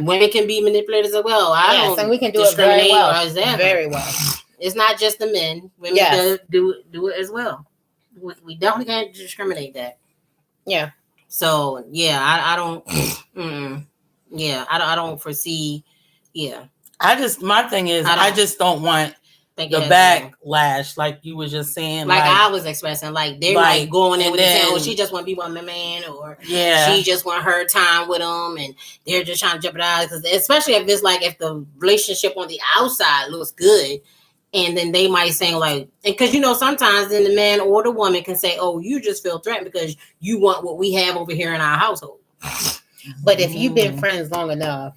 Women can be manipulators as well. And we can do it very well. Very well. It's not just the men. Women do it as well. We definitely can't discriminate that. Yeah. So I don't. I don't foresee. Yeah. My thing is, I just don't want backlash, like you were just saying, like I was expressing, like they're like going in with saying, "Oh, she just want to be with my man," or she just want her time with him, and they're just trying to jeopardize. Because especially if it's like if the relationship on the outside looks good, and then they might say like, because sometimes then the man or the woman can say, "Oh, you just feel threatened because you want what we have over here in our household." But if you've been friends long enough,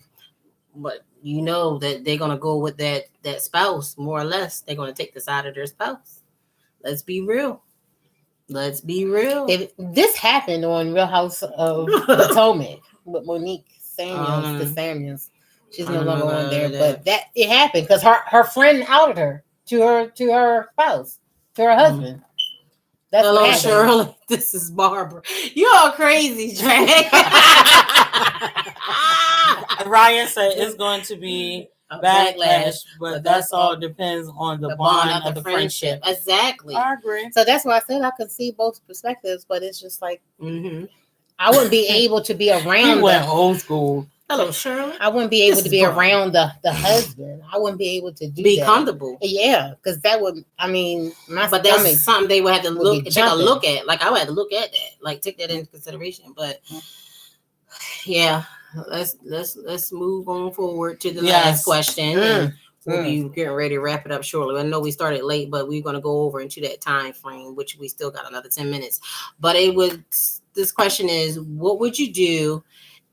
but that they're gonna go with that spouse more or less. They're gonna take the side of their spouse. Let's be real. If this happened on Real House of Potomac with Monique Samuels, the Samuels. She's no longer on there, but that it happened because her friend outed her to her spouse, to her husband. That's hello, Shirley. This is Barbara. You all crazy, Trey. Ryan said it's going to be a backlash, but that's all depends on the bond of the friendship. Exactly. I agree. So that's why I said I could see both perspectives, but it's just like I wouldn't be able to be around. We went old school. Hello, Shirley. I wouldn't be able to be around the husband. I wouldn't be able to be comfortable. Yeah, because that would. I mean, but that's something they would have to take a look at. Like I would have to look at that. Like take that into consideration. But yeah, let's move on forward to the last question. We'll be getting ready to wrap it up shortly. I know we started late, but we're going to go over into that time frame, which we still got another 10 minutes. But this question is, what would you do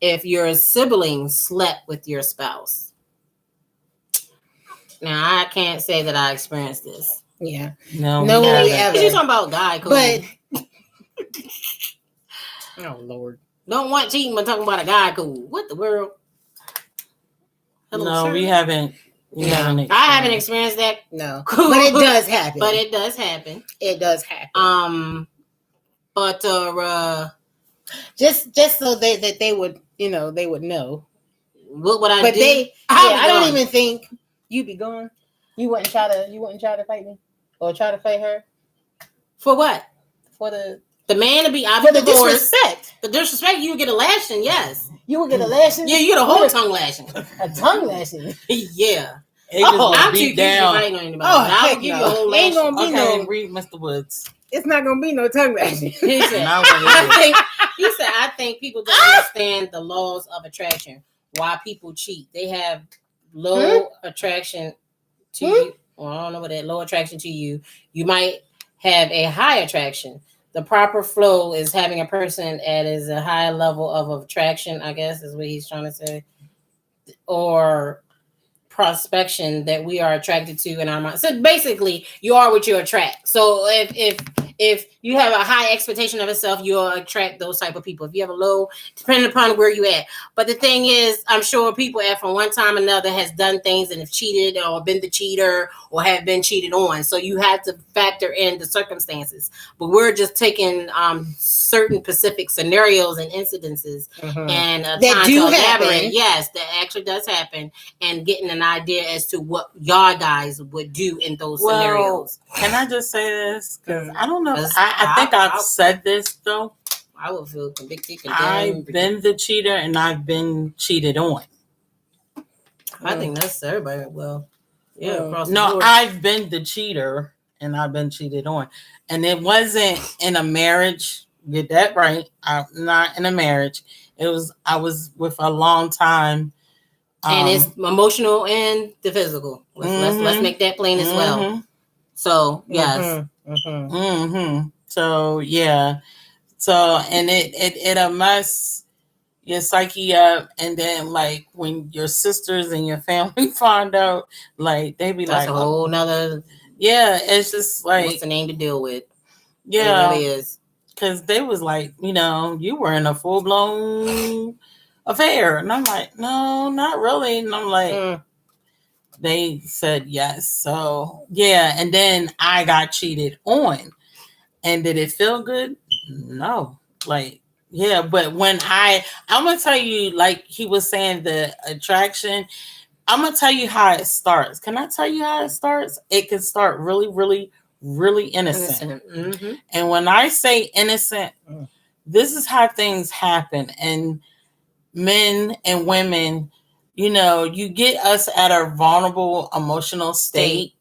if your sibling slept with your spouse? Now, I can't say that I experienced this. Yeah. No, ever. You're talking about guy code. But, oh, Lord. Don't want cheating, but talking about a guy code. What the world? Hello, no, sir? We haven't. I haven't experienced that. No. But it does happen. It does happen. But just so that they would, they would know. What would I do? I don't even think you'd be gone. You wouldn't try to fight me or try to fight her. For what? For the man to be for the disrespect. The disrespect, you would get a lashing. Yes, you would get a lashing. Yeah, you get a whole tongue lashing. A tongue lashing. Yeah. I'm too down. I'll give you a whole lashing. Ain't gonna be no. Read Mr. Woods. It's not gonna be no tongue lashing. He said, I think people don't understand the laws of attraction. Why people cheat? They have low attraction to you. Well, I don't know what that low attraction to you. You might have a high attraction. The proper flow is having a person at is a high level of attraction, I guess is what he's trying to say. Or prospection that we are attracted to in our mind. So basically, you are what you attract. So if you have a high expectation of yourself, you'll attract those type of people. If you have a low, depending upon where you at. But the thing is, I'm sure people from one time or another has done things and have cheated or been the cheater or have been cheated on. So you have to factor in the circumstances. But we're just taking certain specific scenarios and incidences and that do happen. Yes, that actually does happen, and getting an idea as to what y'all guys would do in those scenarios. Can I just say this? Because I don't know. I think I've said this though. I would feel convicted. I've been the cheater and I've been cheated on. I think that's everybody. Well, yeah. Across the board. board. I've been the cheater and I've been cheated on, and it wasn't in a marriage. Get that right. I'm not in a marriage. I was with a long time. And it's emotional and the physical. Let's make that plain as well. So yes. So yeah. So and it mess your psyche up, and then like when your sisters and your family find out, like they be that's like a whole nother. Yeah, it's just like what's the name to deal with? Yeah, it really is. Because they was like, you were in a full blown affair, and I'm like, no, not really, and I'm like. They said yes. So, yeah. And then I got cheated on. And did it feel good? No. Like, yeah. But when I'm going to tell you, like he was saying, the attraction, I'm going to tell you how it starts. Can I tell you how it starts? It can start really, really, really innocent. And when I say innocent, this is how things happen. And men and women, you get us at a vulnerable emotional state,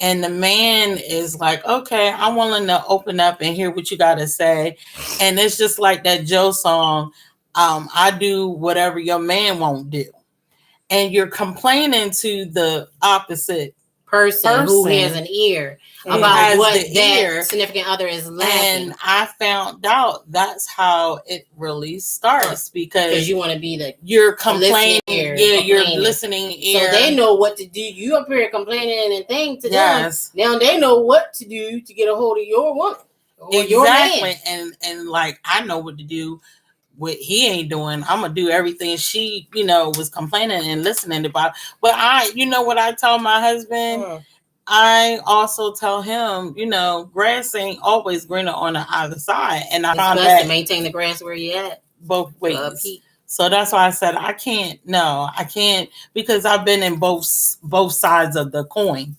and the man is like, okay, I'm willing to open up and hear what you got to say. And it's just like that Joe song, I do whatever your man won't do. And you're complaining to the opposite person who has an ear about what that significant other is lacking. And I found out that's how it really starts, because you want to be you're complaining. You're listening ear. So they know what to do. You up here complaining and things to them. Now they know what to do to get a hold of your woman or your man. And like, I know what to do. What he ain't doing, I'm gonna do everything she, was complaining and listening about. But what I tell my husband, I also tell him, grass ain't always greener on the other side, and I found that to maintain the grass where you at both ways. So that's why I said I can't, because I've been in both sides of the coin.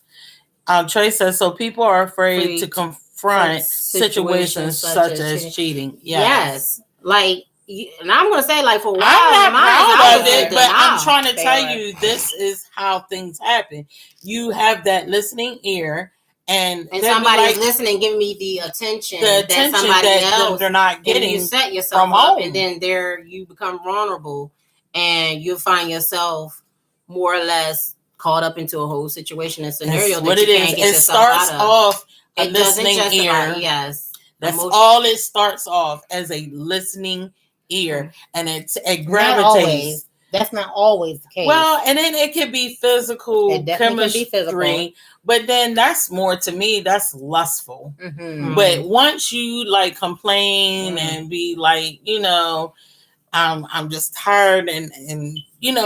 Trey says, so people are afraid to confront situations such as cheating. Yes. Like. And I'm gonna say, like, for a while, I'm not proud of it, but I'm trying to tell you, this is how things happen. You have that listening ear, and somebody is listening, giving me the attention that somebody else they're not getting. And you set yourself up, and then you become vulnerable, and you find yourself more or less caught up into a whole situation and scenario that you can't get yourself out of. It starts off a listening ear. Yes, that's all. It starts off as a listening ear, and it gravitates. That's not always the case. Well, and then it could be physical, chemistry, but then that's more, to me, that's lustful. Mm-hmm. But once you like complain and be like, I'm just tired, and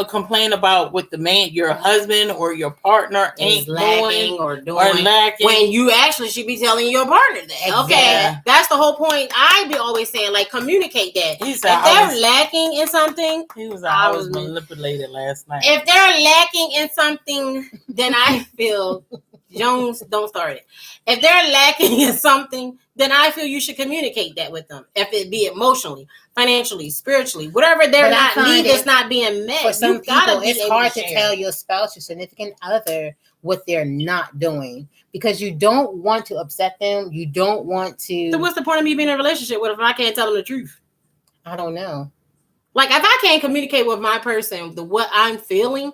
complain about what the man, your husband or your partner ain't lacking or lacking, when you actually should be telling your partner that. Exactly. Okay, that's the whole point. I be always saying, like, communicate that. If they're lacking in something, I was manipulated last night. If they're lacking in something, then I feel Jones, don't start it. If they're lacking in something, then I feel you should communicate that with them. If it be emotionally, financially, spiritually, whatever their need is not being met. For some people, it's hard to tell your spouse, your significant other, what they're not doing, because you don't want to upset them. You don't want to. So what's the point of me being in a relationship with if I can't tell them the truth? I don't know. Like, if I can't communicate with my person what I'm feeling,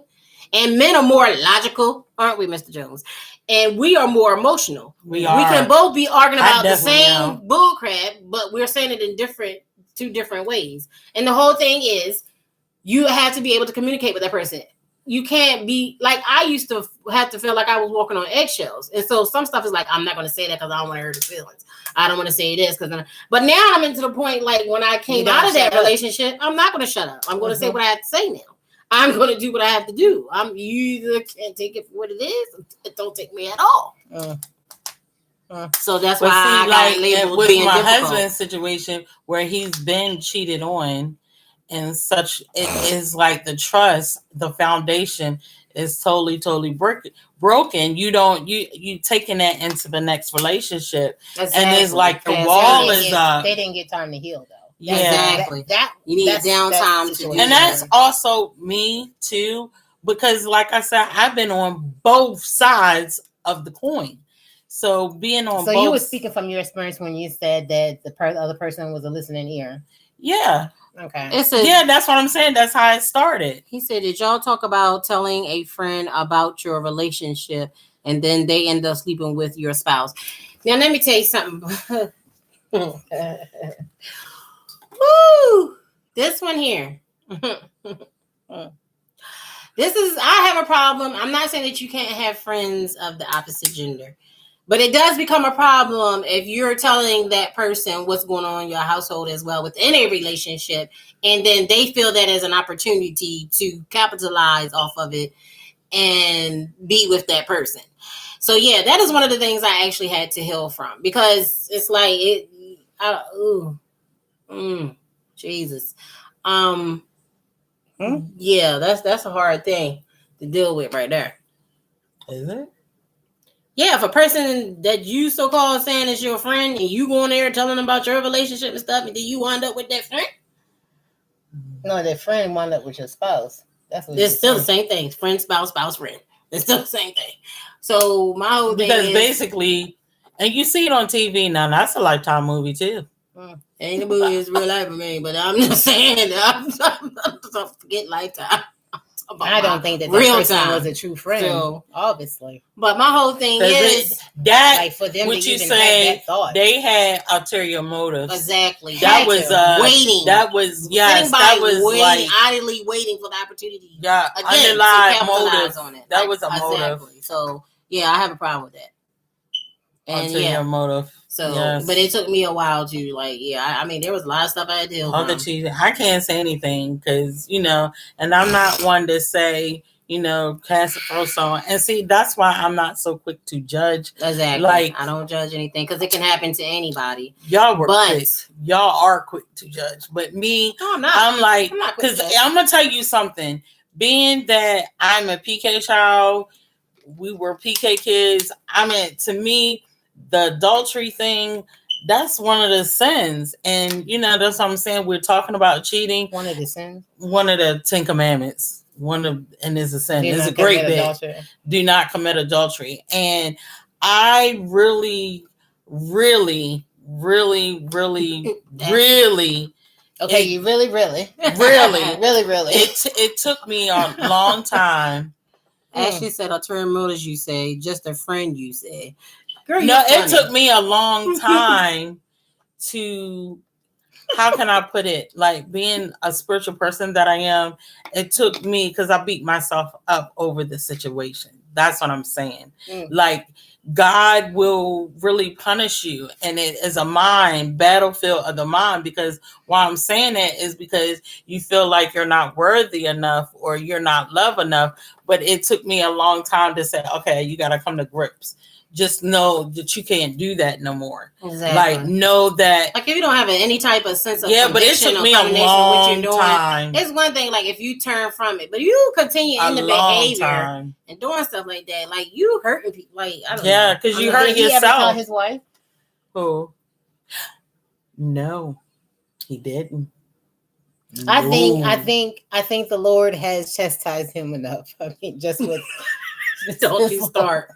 and men are more logical, aren't we, Mr. Jones? And we are more emotional. We can both be arguing about the same bullcrap, but we're saying it in two different ways. And the whole thing is, you have to be able to communicate with that person. You can't be like, I used to have to feel like I was walking on eggshells. And so some stuff is like, I'm not going to say that because I don't want to hurt his feelings. I don't want to say this because. But now I'm into the point, like, when I came out of that relationship, I'm not going to shut up. I'm going to say what I have to say now. I'm going to do what I have to do. You either can't take it for what it is, or it don't take me at all. So that's why I got labeled with being my difficult. husband's situation, where he's been cheated on, and such. It is like the trust, the foundation is totally broken. You taking that into the next relationship, exactly. And it's like the wall is up. They didn't get time to heal, though. Yeah, exactly. That you need downtime to do, and that's also me too, because like I said, I've been on both sides of the coin. So being on, you were speaking from your experience when you said that the other person was a listening ear. Yeah. Okay. That's what I'm saying. That's how it started. He said, "Did y'all talk about telling a friend about your relationship, and then they end up sleeping with your spouse?" Now, let me tell you something. Woo! This one here. I have a problem. I'm not saying that you can't have friends of the opposite gender, but it does become a problem if you're telling that person what's going on in your household as well within a relationship, and then they feel that as an opportunity to capitalize off of it and be with that person. So yeah, that is one of the things I actually had to heal from, because it's like Jesus. Yeah, that's a hard thing to deal with right there. Is it? Yeah, if a person that you so-called saying is your friend, and you go in there telling them about your relationship and stuff, and then you wind up with that friend? No, that friend wound up with your spouse. That's what it's still saying. The same thing. Friend, spouse, friend. It's still the same thing. So my whole thing because is basically, and you see it on TV now. That's a Lifetime movie too. Ain't the movie is real life for me, but I'm just saying I'm forget Lifetime. I don't think that real person time was a true friend. So, obviously, but my whole thing is that like for them what to you even say have that thought. They had ulterior motives. Exactly. That was waiting. That was yes. That was waiting, like idly waiting for the opportunity. Yeah, again, underlying motive on it. That was a motive. So yeah, I have a problem with that. And ulterior motive. So, yes. But it took me a while to I mean, there was a lot of stuff I had to deal with. I can't say anything because, and I'm not one to say, cast a first on. And see, that's why I'm not so quick to judge. Exactly. Like, I don't judge anything because it can happen to anybody. Y'all quick. Y'all are quick to judge. But me, no, I'm not. I'm like, because I'm going to tell you something. Being that I'm a PK child, we were PK kids. I mean, to me, the adultery thing, that's one of the sins. And, that's what I'm saying. We're talking about cheating. One of the sins? One of the 10 Commandments. And it's a sin. It's a great bit. Do not commit adultery. And I really, really, really, really, really... Okay, you really, really. Really. really, really. It took me a long time. Ashley said, ulterior motives, you say, just a friend, you say. Girl, no, it took me a long time to, how can I put it? Like being a spiritual person that I am, it took me because I beat myself up over the situation. That's what I'm saying. Like God will really punish you. And it is a battlefield of the mind, because why I'm saying that is because you feel like you're not worthy enough or you're not loved enough. But it took me a long time to say, okay, you got to come to grips. Just know that you can't do that no more. Exactly. Like, know that. Like, if you don't have any type of sense of but it took me a long time. It's one thing, like, if you turn from it, but you continue in the behavior and doing stuff like that, like, you hurting people. Like, I don't know. Yeah, because you hurt yourself. Did he ever tell his wife? Who? No, he didn't. I think the Lord has chastised him enough. I mean, just with don't you start.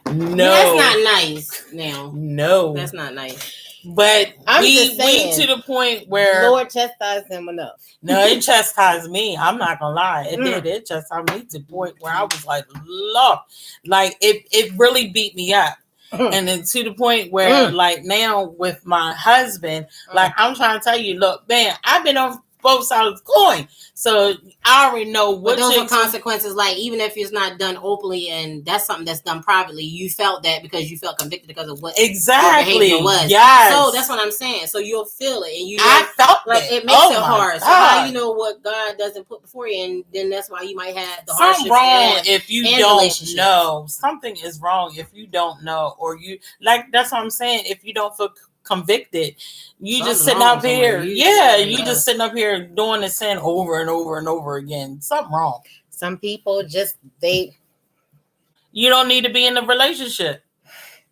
No, that's not nice. Now, no, that's not nice. But we to the point where the Lord chastised him enough. No, it chastised me. I'm not gonna lie, it did. It chastised me to the point where I was like, Lord, like it really beat me up. And then to the point where, like, now with my husband, like, I'm trying to tell you, look, man, I've been on both sides of the coin, so I already know what those are consequences. Like, even if it's not done openly and that's something that's done privately, you felt that because you felt convicted because of what exactly your behavior was. Yes. So that's what I'm saying. So you'll feel it, and I felt like it makes it hard. God. So how you know what God doesn't put before you, and then that's why you might have the something wrong if you don't know. Something is wrong if you don't know, or you like. That's what I'm saying. If you don't feel convicted, you just sitting up here. You just sitting up here doing the sin over and over and over again. Something wrong. Some people just you don't need to be in a relationship.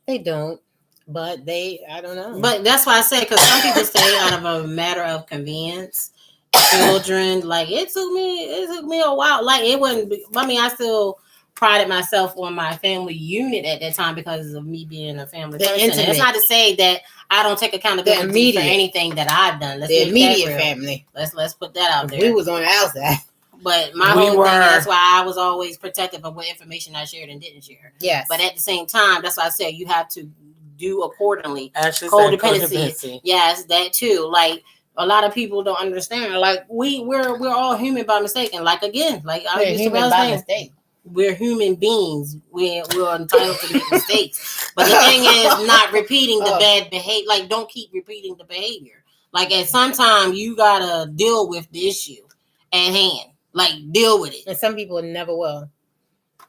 They don't, but I don't know. But that's why I say, because some people stay out of a matter of convenience. Children, like it took me a while. Like it wouldn't be, I mean, I still prided myself on my family unit at that time because of me being a family person. It's not to say that I don't take accountability for anything that I've done. The immediate family. Let's put that out there. We was on the outside. But my whole thing, that's why I was always protective of what information I shared and didn't share. Yes. But at the same time, that's why I said you have to do accordingly. Codependency. Yes, that too. Like, a lot of people don't understand. Like, we're all human by mistake. And like, again, like I used to by mistake. We're human beings. We're entitled to make mistakes. But the thing is not repeating the bad behavior. Like, don't keep repeating the behavior. Like, at some time, you gotta deal with the issue at hand. Like, deal with it. And some people never will.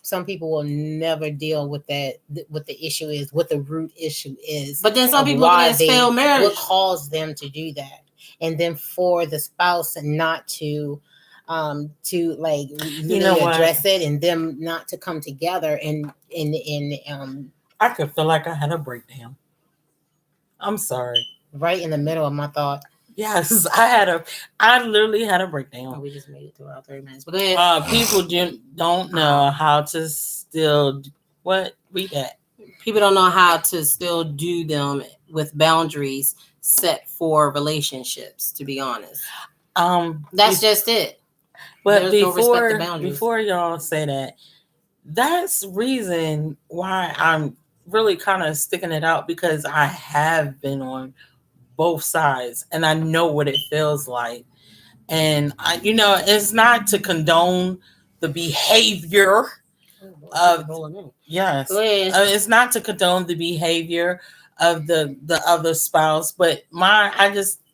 Some people will never deal with that. What the issue is, what the root issue is. But then some people can fail marriage. What caused them to do that? And then for the spouse not to like address it, and them not to come together and I could feel like I had a breakdown. I'm sorry. Right in the middle of my thought. Yes, I literally had a breakdown. Oh, we just made it through our 30 minutes. But go ahead. People don't know how to still read that. People don't know how to still do them with boundaries set for relationships. To be honest, that's just it. But before y'all say that, that's reason why I'm really kind of sticking it out, because I have been on both sides and I know what it feels like. And it's not to condone the behavior of it's not to condone the behavior of the other spouse, but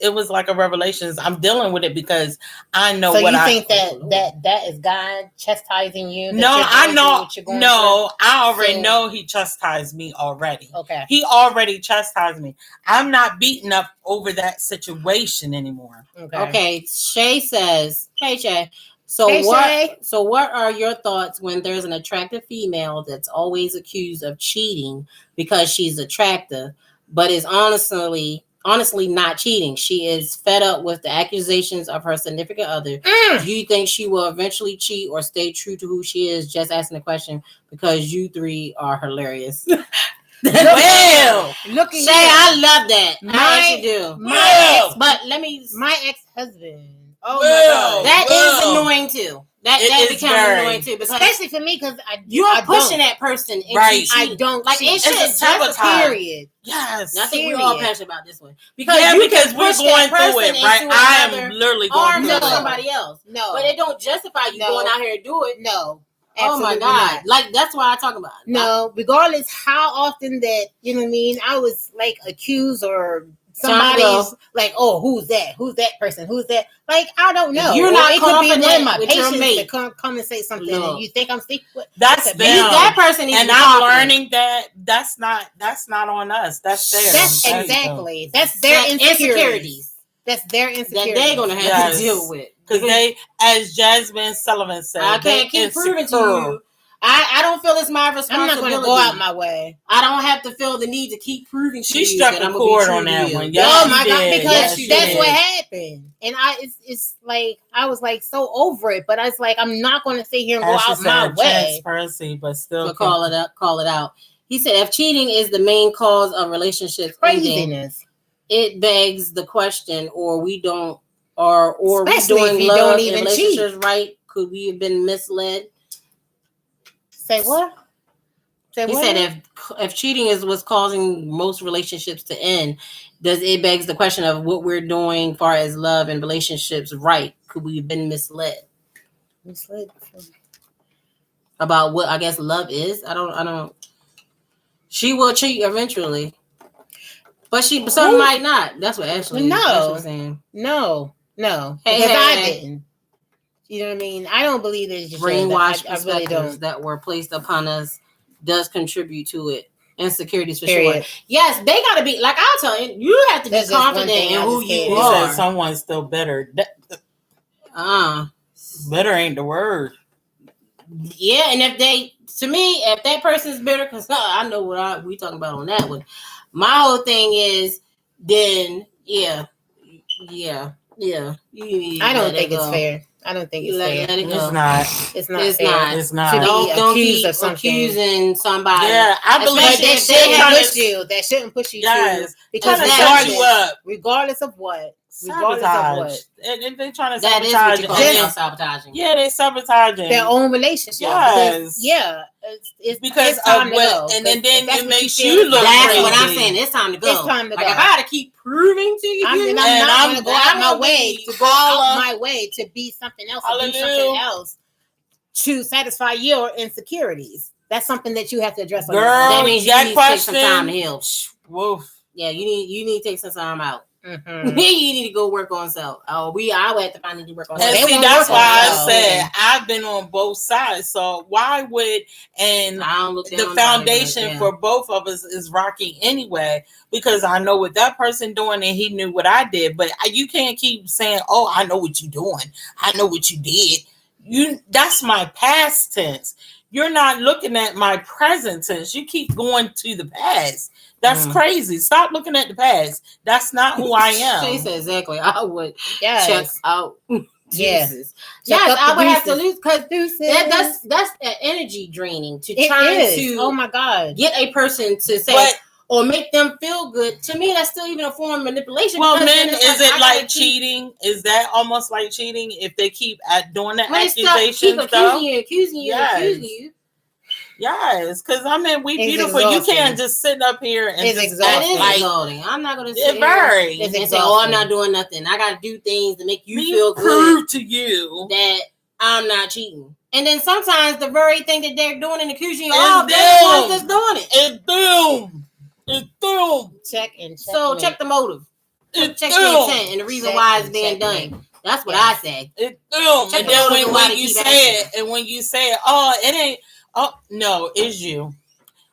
it was like a revelation. I'm dealing with it because I know. So what you think that is God chastising you? No, I know. No, I already know He chastised me already. Okay, He already chastised me. I'm not beaten up over that situation anymore. Okay. Shay says, "Hey Shay, so what are your thoughts when there's an attractive female that's always accused of cheating because she's attractive, but is honestly not cheating? She is fed up with the accusations of her significant other. Do you think she will eventually cheat or stay true to who she is? Just asking the question because you three are hilarious." Well, look at Shay, I love that. I do. My ex-husband. Oh my God, that is annoying too. That becomes annoying too, because especially for me, because you're pushing that person. Right, I don't like it. It's a period. Yes, I think we're all passionate about this one because we're going through it. Right, I am literally going through somebody else. No, but it don't justify you going out here and do it. No. Absolutely, oh my God. Not. Like, that's why I talk about it. No, regardless how often that, you know what I mean, I was like accused or somebody's like, oh, who's that? Who's that person? Who's that? Like, I don't know. You're not it confident could be one of my with patients your mate to come and say something and you think I'm speaking with. That's them. That person and I'm learning that that's not on us. That's theirs. That's exactly. That's their insecurities. That's their insecurities. That they're going to have to deal with. Because they, as Jasmine Sullivan said, I can't keep proving to you. I don't feel it's my responsibility. I'm not going to go out my way. I don't have to feel the need to keep proving to you. She struck a chord on that one. Yes, oh my God, because that's what happened. And it's like, I was like so over it, but I was like, I'm not going to sit here and go out my way. Transparency, but still. So call it out. He said, if cheating is the main cause of relationships ending, it begs the question, or we doing relationships cheat. Right? Could we have been misled? Say what? He said if cheating is what's causing most relationships to end, it begs the question of what we're doing as far as love and relationships right? Could we have been misled? Misled about what I guess love is? I don't. She will cheat eventually. But some might not. That's what Ashley. No, that's what I'm saying. No. Because I didn't. You know what I mean? I don't believe there's just brainwashed perspectives that were placed upon us does contribute to it. Insecurities for sure. Yes, they gotta be like I'll tell you. You have to be confident in who you are. He said someone's still better. Better ain't the word. Yeah, and if that person's better, because I know what we talking about on that one. My whole thing is, then, yeah. I don't think it's fair. I don't think it's fair. Let it go. It's not. It's not. Don't be accusing somebody. Yeah, I believe that shouldn't push you. Yes, because regardless of what. Sabotage. And they trying to sabotage. That is sabotaging. Yeah, they sabotaging their own relationship. Yes. It's because time of what, and then it makes you look crazy. That's what I'm saying. It's time to go. It's time to go. If I had to keep proving to you, I'm not going to go out my way to be something else, or do something else to satisfy your insecurities. That's something that you have to address. Girl, that means you need to take some time to heal. Woof. Yeah, you need to take some time out. Mm-hmm. You need to go work on self. I would have to find to work on self. And see, that's why I said I've been on both sides. So why would the foundation for both of us is rocky anyway? Because I know what that person doing and he knew what I did. But you can't keep saying, "Oh, I know what you're doing. I know what you did." That's my past tense. you're not looking at my present tense. You keep going to the past. That's crazy. Stop looking at the past. That's not who I am. She said exactly. I would check Yes. out. Jesus. Check Yes, up I the would have to deuces. lose because that's energy draining to It try is. to Oh my God. get a person to say But- or make them feel good. To me, that's still even a form of manipulation. Well, because men, then is it I like gotta keep- cheating? Is that almost like cheating if they keep doing the when they keep accusations? accusing you, Yes. accusing you. Yes, because I mean, we It's beautiful. exhausting. You can't just sit up here and It's just exhausting. That is like exhausting. I'm not gonna it's sit here very. and It's say, "Oh, I'm exhausting. not doing nothing. I gotta do things to make you Me feel good prove to you that I'm not cheating." And then sometimes the very thing that they're doing and accusing you It's of, they're the ones that's them. doing it. it's them. It's them. Check and check. So check the motive. It's Check them. the intent and the reason Check why it's and being checkmate. done. That's what Yes. I say. It's them. Check And the then motive and why when they you keep say asking. it, and when you say it, oh, it ain't. Oh no, it's you.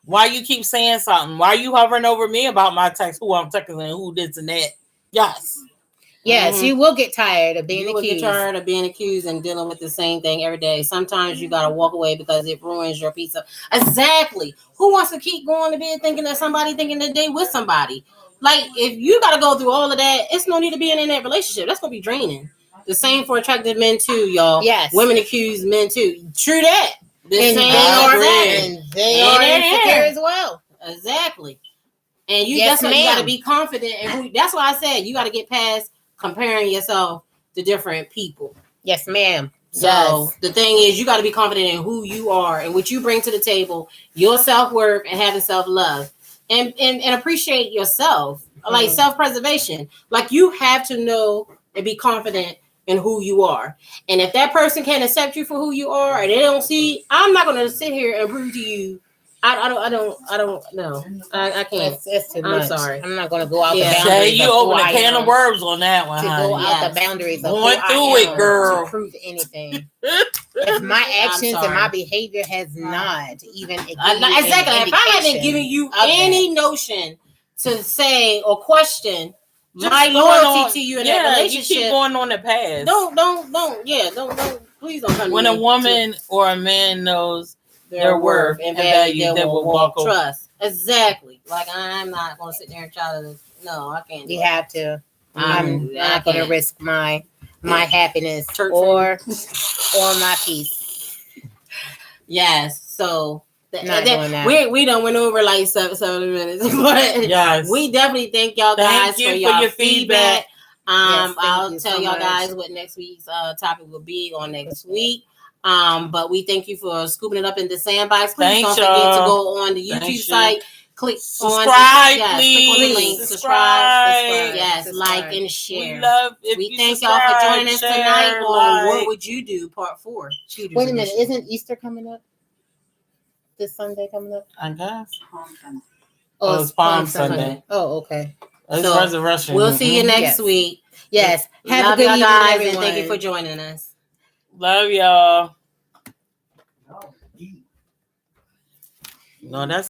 Why you keep saying something? Why you hovering over me about my text? Who I'm texting and who this and that? Yes. Yes, Mhm. you will get tired of being You will accused. get tired of being accused and dealing with the same thing every day. Sometimes you gotta walk away because it ruins your peace of. Exactly. Who wants to keep going to bed thinking that somebody thinking that they with somebody? Like if you gotta go through all of that, it's no need to be in that relationship. That's gonna be draining. The same for attractive men too, y'all. Yes. Women accuse men too. True that. The And same they are, exactly. and they And are they're insecure there. as well. Exactly. And you Yes, that's why you gotta ma'am. be confident and who that's why I said you gotta get past comparing yourself to different people. Yes, ma'am. So the thing is you gotta be confident in who you are and what you bring to the table, your self-worth and having self-love. And appreciate yourself. Like self-preservation. Like you have to know and be confident in who you are. And if that person can't accept you for who you are and they don't see, I'm not gonna sit here and prove to you. I don't know. I can't. It's too I'm much. sorry. I'm not going to go out Yeah. the Shay, boundaries. you of open who a I can am of worms on that one, to honey. go out Yes. the boundaries of Going who through I it, am girl. to prove anything. If my actions and sorry. my behavior has not even Exactly. If I haven't given you any notion to say or question Just my going loyalty on- to you in yeah, that you relationship, keep going on the past. don't, please don't come When to a me woman or a man knows to their worth and value, they will walk over. trust. Exactly. Like I'm not going to sit there and try to. No, I can't. You have to. I'm I not going to can't. risk my happiness Church or my peace. Yes. So Not doing that. we done went over like 7 minutes, but Yes. we definitely thank y'all Thank guys you for for your your feedback. feedback. Yes, thank I'll you tell so y'all much. guys what next week's topic will be on next week. But we thank you for scooping it up in the Sandbox. Please Thanks, don't forget to y'all. go on the YouTube Thanks, site. Click Subscribe, on yes, click on the please. link. Subscribe. Yes, Subscribe. like and share. We love if We you thank y'all for subscribe, joining us share, tonight on like. What Would You Do? Part 4. Cheaters Wait a minute. Edition. Isn't Easter coming up? This Sunday coming up? I guess. Oh, it's Palm Sunday. Oh, okay. It's So, resurrection. We'll see you next Yes. week. Yes. Have Love a good y'all evening, guys, everyone. and thank you for joining us. Love y'all. No, that's